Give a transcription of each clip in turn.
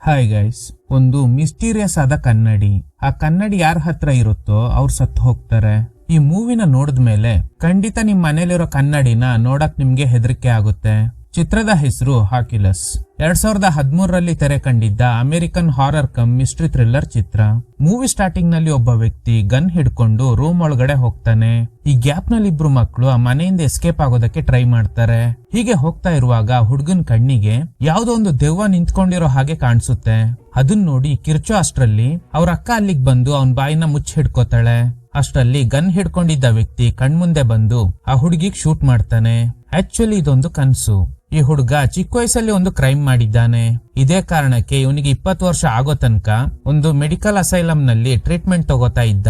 Hi guys, ಒಂದು mysterious ಆದ ಕನ್ನಡಿ. ಆ ಕನ್ನಡಿ ಯಾರ ಹತ್ರ ಇರುತ್ತೋ ಅವ್ರು ಸತ್ತು ಹೋಗ್ತಾರೆ. ಈ ಮೂವಿನ ನೋಡಿದ್ಮೇಲೆ ಖಂಡಿತ ನಿಮ್ ಮನೇಲಿರೋ ಕನ್ನಡಿನ ನೋಡಕ್ ನಿಮ್ಗೆ ಹೆದರಿಕೆ ಆಗುತ್ತೆ. ಚಿತ್ರದ ಹೆಸರು ಹಾಕ್ಯುಲಸ್. 2013ರಲ್ಲಿ ತೆರೆ ಕಂಡಿದ್ದ American horror come mystery thriller ಚಿತ್ರ. ಮೂವಿ ಸ್ಟಾರ್ಟಿಂಗ್ ನಲ್ಲಿ ಒಬ್ಬ ವ್ಯಕ್ತಿ ಗನ್ ಹಿಡ್ಕೊಂಡು ರೂಮ್ ಒಳಗಡೆ ಹೋಗ್ತಾನೆ. ಈ ಗ್ಯಾಪ್ ನಲ್ಲಿ ಇಬ್ರು ಮಕ್ಕಳು ಆ ಮನೆಯಿಂದ ಎಸ್ಕೇಪ್ ಆಗೋದಕ್ಕೆ ಟ್ರೈ ಮಾಡ್ತಾರೆ. ಹೀಗೆ ಹೋಗ್ತಾ ಇರುವಾಗ ಹುಡ್ಗನ್ ಕಣ್ಣಿಗೆ ಯಾವ್ದೋ ಒಂದು ದೆವ್ವ ನಿಂತ್ಕೊಂಡಿರೋ ಹಾಗೆ ಕಾಣಿಸುತ್ತೆ. ಅದನ್ನ ನೋಡಿ ಕಿರ್ಚೋ ಅಷ್ಟ್ರಲ್ಲಿ ಅವ್ರ ಅಕ್ಕ ಅಲ್ಲಿಗೆ ಬಂದು ಅವನ್ ಬಾಯಿನ ಮುಚ್ಚಿ ಹಿಡ್ಕೋತಾಳೆ. ಅಷ್ಟರಲ್ಲಿ ಗನ್ ಹಿಡ್ಕೊಂಡಿದ್ದ ವ್ಯಕ್ತಿ ಕಣ್ಮುಂದೆ ಬಂದು ಆ ಹುಡುಗಿಗ್ ಶೂಟ್ ಮಾಡ್ತಾನೆ. ಆಕ್ಚುಲಿ ಇದೊಂದು ಕನ್ಸು. ಈ ಹುಡುಗ ಚಿಕ್ಕ ವಯಸ್ಸಲ್ಲಿ ಒಂದು ಕ್ರೈಮ್ ಮಾಡಿದ್ದಾನೆ. ಇದೇ ಕಾರಣಕ್ಕೆ ಇವನಿಗೆ 20 ವರ್ಷ ಆಗೋ ತನಕ ಒಂದು ಮೆಡಿಕಲ್ ಅಸೈಲಂ ನಲ್ಲಿ ಟ್ರೀಟ್ಮೆಂಟ್ ತಗೋತಾ ಇದ್ದ.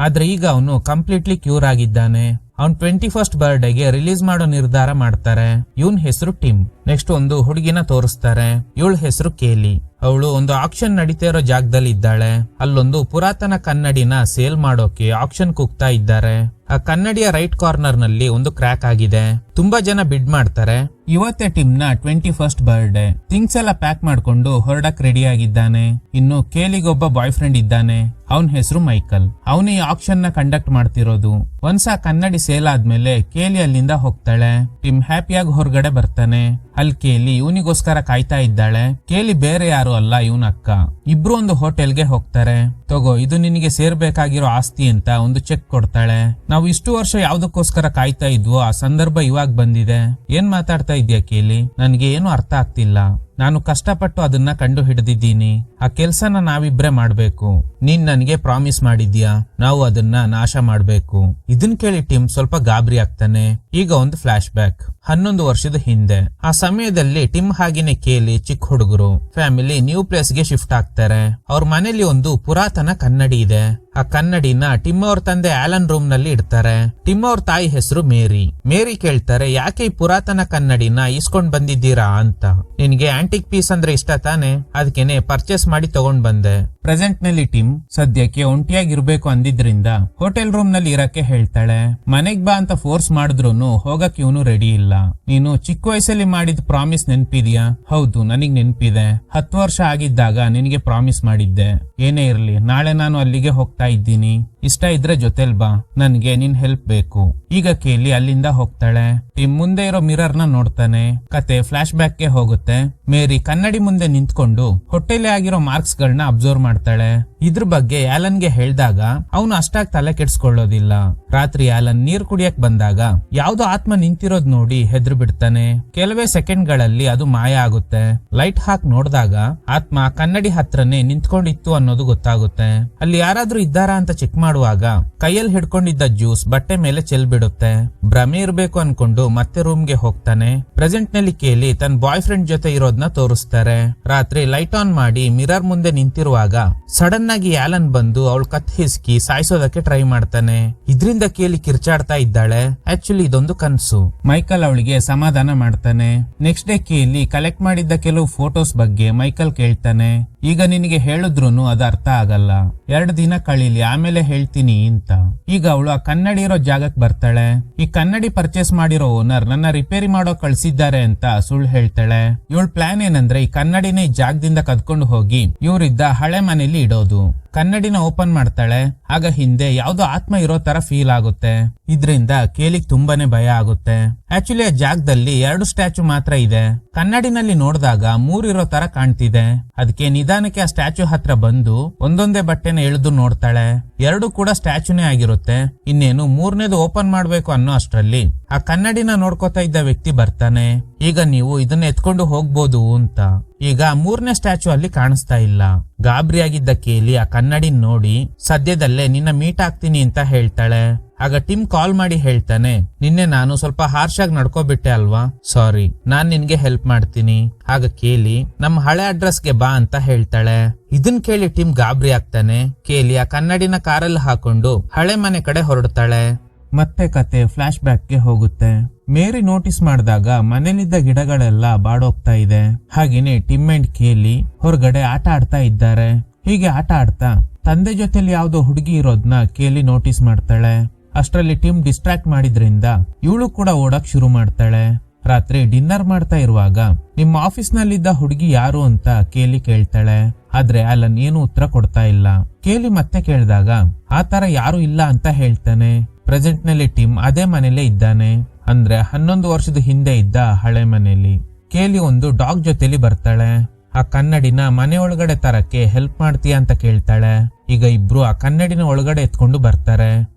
ಆದ್ರೆ ಈಗ ಅವನು ಕಂಪ್ಲೀಟ್ಲಿ ಕ್ಯೂರ್ ಆಗಿದ್ದಾನೆ. ಅವ್ನ್ 21st ಬರ್ಡೇಗೆ ರಿಲೀಸ್ ಮಾಡೋ ನಿರ್ಧಾರ ಮಾಡ್ತಾರೆ. ಇವನ್ ಹೆಸರು ಟಿಮ್. ನೆಕ್ಸ್ಟ್ ಒಂದು ಹುಡುಗಿನ ತೋರಿಸ್ತಾರೆ. ಇವಳ ಹೆಸರು ಕೇಲಿ. ಅವಳು ಒಂದು ಆಕ್ಷನ್ ನಡೀತಾ ಇರೋ ಜಾಗದಲ್ಲಿ ಇದ್ದಾಳೆ. ಅಲ್ಲೊಂದು ಪುರಾತನ ಕನ್ನಡಿನ ಸೇಲ್ ಮಾಡೋಕೆ ಆಕ್ಷನ್ ಕೂಗ್ತಾ ಇದ್ದಾರೆ. ಆ ಕನ್ನಡಿಯ ರೈಟ್ ಕಾರ್ನರ್ ನಲ್ಲಿ ಒಂದು ಕ್ರ್ಯಾಕ್ ಆಗಿದೆ. ತುಂಬಾ ಜನ ಬಿಡ್ ಮಾಡ್ತಾರೆ. ಇವತ್ತೇ ಟಿಮ್ ನ 21st ಬರ್ಡೇ. ಥಿಂಗ್ಸ್ ಎಲ್ಲ ಪ್ಯಾಕ್ ಮಾಡ್ಕೊಂಡು ಹೊರಡಕ್ ರೆಡಿ ಆಗಿದ್ದಾನೆ. ಇನ್ನು ಕೇಲಿಗೊಬ್ಬ ಬಾಯ್ ಫ್ರೆಂಡ್ ಇದ್ದಾನೆ. ಅವನ್ ಹೆಸರು ಮೈಕಲ್. ಅವನು ಈ ಆಕ್ಷನ್ ನ ಕಂಡಕ್ಟ್ ಮಾಡ್ತಿರೋದು. ಒಂದ್ಸ ಕನ್ನಡಿ ಸೇಲ್ ಆದ್ಮೇಲೆ ಕೇಲಿ ಅಲ್ಲಿಂದ ಹೋಗ್ತಾಳೆ. ಟಿಮ್ ಹ್ಯಾಪಿಯಾಗಿ ಹೊರಗಡೆ ಬರ್ತಾನೆ. ಅಲ್ಲಿ ಕೇಲಿ ಇವನಿಗೋಸ್ಕರ ಕಾಯ್ತಾ ಇದ್ದಾಳೆ. ಕೇಲಿ ಬೇರೆ ಯಾರು ಅಲ್ಲ, ಇವನ ಅಕ್ಕ. ಇಬ್ರು ಒಂದು ಹೋಟೆಲ್ಗೆ ಹೋಗ್ತಾರೆ. ತಗೋ, ಇದು ನಿನಗೆ ಸೇರ್ಬೇಕಾಗಿರೋ ಆಸ್ತಿ ಅಂತ ಒಂದು ಚೆಕ್ ಕೊಡ್ತಾಳೆ. ನಾವು ಇಷ್ಟು ವರ್ಷ ಯಾವ್ದಕ್ಕೋಸ್ಕರ ಕಾಯ್ತಾ ಇದ್ವೋ ಆ ಸಂದರ್ಭ ಇವಾಗ ಬಂದಿದೆ. ಏನ್ ಮಾತಾಡ್ತಾ ಇದ್ಯಾ ಕೇಲಿ? ನನ್ಗೆ ಏನು ಅರ್ಥ ಆಗ್ತಿಲ್ಲ. ನಾನು ಕಷ್ಟಪಟ್ಟು ಅದನ್ನ ಕಂಡು ಹಿಡಿದಿದ್ದೀನಿ. ಆ ಕೆಲ್ಸನ ನಾವಿಬ್ರೆ ಮಾಡ್ಬೇಕು. ನೀನ್ ನನಗೆ ಪ್ರಾಮಿಸ್ ಮಾಡಿದ್ಯಾ, ನಾವು ಅದನ್ನ ನಾಶ ಮಾಡ್ಬೇಕು. ಇದನ್ ಕೇಳಿ ಟಿಮ್ ಸ್ವಲ್ಪ ಗಾಬರಿ ಆಗ್ತಾನೆ. ಈಗ ಒಂದು ಫ್ಲಾಶ್ ಬ್ಯಾಕ್ 11 ವರ್ಷದ ಹಿಂದೆ. ಆ ಸಮಯದಲ್ಲಿ ಟಿಮ್ ಹಾಗೇನೆ ಕೇಲಿ ಚಿಕ್ಕ ಹುಡುಗರು ಫ್ಯಾಮಿಲಿ ನ್ಯೂ ಪ್ಲೇಸ್ ಗೆ ಶಿಫ್ಟ್ ಆಗ್ತಾರೆ. ಅವ್ರ ಮನೇಲಿ ಒಂದು ಪುರಾತನ ಕನ್ನಡಿ ಇದೆ. ಆ ಕನ್ನಡಿನ ಟಿಮ್ ಅವ್ರ ತಂದೆ ಆಲನ್ ರೂಮ್ ನಲ್ಲಿ ಇಡ್ತಾರೆ. ಟಿಮ್ ಅವ್ರ ತಾಯಿ ಹೆಸರು ಮೇರಿ. ಮೇರಿ ಕೇಳ್ತಾರೆ, ಯಾಕೆ ಈ ಪುರಾತನ ಕನ್ನಡಿನ ಇಸ್ಕೊಂಡ್ ಬಂದಿದ್ದೀರಾ ಅಂತ. ನಿನ್ಗೆ ಆಂಟಿಕ್ ಪೀಸ್ ಅಂದ್ರೆ ಇಷ್ಟ ತಾನೆ, ಅದಕ್ಕೇನೆ ಪರ್ಚೇಸ್ ಮಾಡಿ ತಗೊಂಡ್ ಬಂದೆ. ಪ್ರೆಸೆಂಟ್ ನಲ್ಲಿ ಟಿಮ್ ಸದ್ಯಕ್ಕೆ ಒಂಟಿಯಾಗಿರ್ಬೇಕು ಅಂದಿದ್ರಿಂದ ಹೋಟೆಲ್ ರೂಮ್ ನಲ್ಲಿ ಇರಕ್ಕೆ ಹೇಳ್ತಾಳೆ. ಮನೆಗ್ ಬಾ ಅಂತ ಫೋರ್ಸ್ ಮಾಡಿದ್ರುನು ಹೋಗಕ್ ಇವನು ರೆಡಿ ಇಲ್ಲ. ನೀನು ಚಿಕ್ಕ ವಯಸ್ಸಲ್ಲಿ ಮಾಡಿದ ಪ್ರಾಮಿಸ್ ನೆನ್ಪಿದ್ಯಾ? ಹೌದು, ನನಗ್ ನೆನ್ಪಿದೆ. 10 ವರ್ಷ ಆಗಿದ್ದಾಗ ನಿನಗೆ ಪ್ರಾಮಿಸ್ ಮಾಡಿದ್ದೆ. ಏನೇ ಇರ್ಲಿ, ನಾಳೆ ನಾನು ಅಲ್ಲಿಗೆ ಹೋಗ್ತಾ ಇದ್ದೀನಿ. ಇಷ್ಟ ಇದ್ರೆ ಜೊತೆಲ್ ಬಾ, ನನ್ಗೆ ನಿನ್ ಹೆಲ್ಪ್ ಬೇಕು. ಈಗ ಕೇಳಿ ಅಲ್ಲಿಂದ ಹೋಗ್ತಾಳೆ. ಟಿಮ್ ಮುಂದೆ ಇರೋ ಮಿರರ್ ನ ನೋಡ್ತಾನೆ. ಕತೆ ಫ್ಲಾಶ್ ಬ್ಯಾಕ್ ಗೆ ಹೋಗುತ್ತೆ. ಮೇರಿ ಕನ್ನಡಿ ಮುಂದೆ ನಿಂತ್ಕೊಂಡು ಹೊಟ್ಟೆಲೆ ಆಗಿರೋ ಮಾರ್ಕ್ಸ್ ಗಳನ್ನ ಅಬ್ಸರ್ವ್ ಮಾಡ್ತಾಳೆ. ಇದ್ರ ಬಗ್ಗೆ ಆಲನ್ಗೆ ಹೇಳ್ದಾಗ ಅವನು ಅಷ್ಟಾಗಿ ತಲೆ ಕೆಡ್ಸ್ಕೊಳ್ಳೋದಿಲ್ಲ. ರಾತ್ರಿ ಆಲನ್ ನೀರ್ ಕುಡಿಯಕ್ ಬಂದಾಗ ಯಾವ್ದೋ ಆತ್ಮ ನಿಂತಿರೋದ್ ನೋಡಿ ಹೆದ್ರು ಬಿಡ್ತಾನೆ. ಕೆಲವೇ ಸೆಕೆಂಡ್ ಗಳಲ್ಲಿ ಅದು ಮಾಯ ಆಗುತ್ತೆ. ಲೈಟ್ ಹಾಕ್ ನೋಡಿದಾಗ ಆತ್ಮ ಕನ್ನಡಿ ಹತ್ರನೇ ನಿಂತ್ಕೊಂಡಿತ್ತು ಅನ್ನೋದು ಗೊತ್ತಾಗುತ್ತೆ. ಅಲ್ಲಿ ಯಾರಾದ್ರೂ ಇದ್ದಾರಾ ಅಂತ ಚೆಕ್ ಮಾಡುವಾಗ ಕೈಯಲ್ಲಿ ಹಿಡ್ಕೊಂಡಿದ್ದ ಜ್ಯೂಸ್ ಬಟ್ಟೆ ಮೇಲೆ ಚೆಲ್ ಬಿಡುತ್ತೆ. ಭ್ರಮೆ ಇರ್ಬೇಕು ಅನ್ಕೊಂಡು ಮತ್ತೆ ರೂಮ್ಗೆ ಹೋಗ್ತಾನೆ. ಪ್ರೆಸೆಂಟ್ ನಲ್ಲಿ ಕೇಳಿ ತನ್ನ ಬಾಯ್ ಫ್ರೆಂಡ್ ಜೊತೆ ಇರೋದ್ನ ತೋರಿಸ್ತಾರೆ. ರಾತ್ರಿ ಲೈಟ್ ಆನ್ ಮಾಡಿ ಮಿರರ್ ಮುಂದೆ ನಿಂತಿರುವಾಗ ಸಡನ್ ಆಗಿ ಆಲನ್ ಬಂದು ಅವಳು ಕತ್ ಹಿಸ್ಕಿ ಸಾಯಿಸೋದಕ್ಕೆ ಟ್ರೈ ಮಾಡ್ತಾನೆ. ಇದ್ರಿಂದ ಕೇಳಿ ಕಿರ್ಚಾಡ್ತಾ ಇದ್ದಾಳೆ. ಆಕ್ಚುಲಿ ಇದೊಂದು ಕನ್ಸು. ಮೈಕಲ್ ಅವಳಿಗೆ ಸಮಾಧಾನ ಮಾಡ್ತಾನೆ. ನೆಕ್ಸ್ಟ್ ಡೇ ಕೇಳಿ ಕಲೆಕ್ಟ್ ಮಾಡಿದ್ದ ಕೆಲವು ಫೋಟೋಸ್ ಬಗ್ಗೆ ಮೈಕಲ್ ಕೇಳ್ತಾನೆ. ಈಗ ನಿನಗೆ ಹೇಳಿದ್ರುನು ಅದು ಅರ್ಥ ಆಗಲ್ಲ. 2 ದಿನ ಕಳೀಲಿ, ಆಮೇಲೆ ಹೇಳ್ತೀನಿ ಅಂತ. ಈಗ ಅವಳು ಆ ಕನ್ನಡಿ ಇರೋ ಜಾಗಕ್ಕೆ ಬರ್ತಾಳೆ. ಈ ಕನ್ನಡಿ ಪರ್ಚೇಸ್ ಮಾಡಿರೋ ಓನರ್ ನನ್ನ ರಿಪೇರಿ ಮಾಡೋ ಕಳ್ಸಿದ್ದಾರೆ ಅಂತ ಸುಳ್ಳು ಹೇಳ್ತಾಳೆ. ಇವಳ ಪ್ಲಾನ್ ಏನಂದ್ರೆ ಈ ಕನ್ನಡಿನ ಈ ಜಾಗದಿಂದ ಕದ್ಕೊಂಡು ಹೋಗಿ ಇವರಿದ್ದ ಹಳೆ ಮನೇಲಿ ಇಡೋದು. ಕನ್ನಡಿನ ಓಪನ್ ಮಾಡ್ತಾಳೆ. ಆಗ ಹಿಂದೆ ಯಾವ್ದೋ ಆತ್ಮ ಇರೋ ತರ ಫೀಲ್ ಆಗುತ್ತೆ. ಇದ್ರಿಂದ ಕೇಲಿಗ್ ತುಂಬಾನೇ ಭಯ ಆಗುತ್ತೆ. ಆಕ್ಚುಲಿ ಆ ಜಾಗದಲ್ಲಿ 2 ಸ್ಟ್ಯಾಚು ಮಾತ್ರ ಇದೆ. ಕನ್ನಡಿನಲ್ಲಿ ನೋಡಿದಾಗ 3 ಇರೋ ತರ ಕಾಣ್ತಿದೆ. ಅದಕ್ಕೆ ನಿಧಾನಕ್ಕೆ ಆ ಸ್ಟ್ಯಾಚು ಹತ್ರ ಬಂದು ಒಂದೊಂದೇ ಬಟ್ಟೆನ ಎಳೆದು ನೋಡ್ತಾಳೆ. 2 ಕೂಡ ಸ್ಟ್ಯಾಚುನೇ ಆಗಿರುತ್ತೆ. ಇನ್ನೇನು 3ನೇದು ಓಪನ್ ಮಾಡ್ಬೇಕು ಅನ್ನೋ ಅಷ್ಟ್ರಲ್ಲಿ ಆ ಕನ್ನಡಿನ ನೋಡ್ಕೋತಾ ಇದ್ದ ವ್ಯಕ್ತಿ ಬರ್ತಾನೆ. ಈಗ ನೀವು ಇದನ್ನ ಎತ್ಕೊಂಡು ಹೋಗ್ಬೋದು ಅಂತ. ಈಗ 3ನೇ ಸ್ಟ್ಯಾಚು ಅಲ್ಲಿ ಕಾಣಿಸ್ತಾ ಇಲ್ಲ. ಗಾಬರಿ ಆಗಿದ್ದ ಕೇಲಿ ಆ ಕನ್ನಡಿ ನೋಡಿ ಸದ್ಯದಲ್ಲೇ ನಿನ್ನ ಮೀಟ್ ಆಗ್ತೀನಿ ಅಂತ ಹೇಳ್ತಾಳೆ. ಆಗ ಟಿಮ್ ಕಾಲ್ ಮಾಡಿ ಹೇಳ್ತಾನೆ, ನಿನ್ನೆ ನಾನು ಸ್ವಲ್ಪ ಹಾರ್ಶ್ ಆಗಿ ನಡ್ಕೋಬಿಟ್ಟೆ ಅಲ್ವಾ, ಸಾರಿ, ನಾನ್ ನಿನ್ಗೆ ಹೆಲ್ಪ್ ಮಾಡ್ತೀನಿ. ಆಗ ಕೇಲಿ ನಮ್ಮ ಹಳೆ ಅಡ್ರೆಸ್ಗೆ ಬಾ ಅಂತ ಹೇಳ್ತಾಳೆ. ಇದನ್ ಕೇಳಿ ಟಿಮ್ ಗಾಬರಿ ಆಗ್ತಾನೆ. ಕೇಲಿ ಆ ಕನ್ನಡಿನ ಕಾರಲ್ಲಿ ಹಾಕೊಂಡು ಹಳೆ ಮನೆ ಕಡೆ ಹೊರಡ್ತಾಳೆ. ಮತ್ತೆ ಕತೆ ಫ್ಲಾಶ್ ಬ್ಯಾಕ್ ಗೆ ಹೋಗುತ್ತೆ. ಮೇರಿ ನೋಟಿಸ್ ಮಾಡಿದಾಗ ಮನೇಲಿದ್ದ ಗಿಡಗಳೆಲ್ಲ ಬಾಡೋಗ್ತಾ ಇದೆ. ಹಾಗೇನೆ ಟಿಮ್ ಅಂಡ್ ಕೇಲಿ ಹೊರಗಡೆ ಆಟ ಆಡ್ತಾ ಇದ್ದಾರೆ. ಹೀಗೆ ಆಟ ಆಡ್ತಾ ತಂದೆ ಜೊತೆಲಿ ಯಾವ್ದೋ ಹುಡುಗಿ ಇರೋದ್ನ ಕೇಲಿ ನೋಟಿಸ್ ಮಾಡ್ತಾಳೆ. ಅಷ್ಟರಲ್ಲಿ ಟಿಮ್ ಡಿಸ್ಟ್ರಾಕ್ಟ್ ಮಾಡಿದ್ರಿಂದ ಇವಳು ಕೂಡ ಓಡಕ್ ಶುರು ಮಾಡ್ತಾಳೆ. ರಾತ್ರಿ ಡಿನ್ನರ್ ಮಾಡ್ತಾ ಇರುವಾಗ ನಿಮ್ಮ ಆಫೀಸ್ ನಲ್ಲಿದ್ದ ಹುಡುಗಿ ಯಾರು ಅಂತ ಕೇಲಿ ಕೇಳ್ತಾಳೆ. ಆದ್ರೆ ಅಲನ್ ಏನು ಉತ್ತರ ಕೊಡ್ತಾ ಇಲ್ಲ. ಕೇಲಿ ಮತ್ತೆ ಕೇಳಿದಾಗ ಆ ತರ ಯಾರು ಇಲ್ಲ ಅಂತ ಹೇಳ್ತಾನೆ. ಪ್ರೆಸೆಂಟ್ ನಲ್ಲಿ ಟಿಮ್ ಅದೇ ಮನೇಲೆ ಇದ್ದಾನೆ, ಅಂದ್ರೆ 11 ವರ್ಷದ ಹಿಂದೆ ಇದ್ದ ಹಳೆ ಮನೆಯಲ್ಲಿ. ಕೇಲಿ ಒಂದು ಡಾಗ್ ಜೊತೆಲಿ ಬರ್ತಾಳೆ. ಆ ಕನ್ನಡಿನ ಮನೆ ಒಳಗಡೆ ತರಕ್ಕೆ ಹೆಲ್ಪ್ ಮಾಡ್ತೀಯಾ ಅಂತ ಕೇಳ್ತಾಳೆ. ಈಗ ಇಬ್ರು ಆ ಕನ್ನಡಿನ ಒಳಗಡೆ ಎತ್ಕೊಂಡು ಬರ್ತಾರೆ.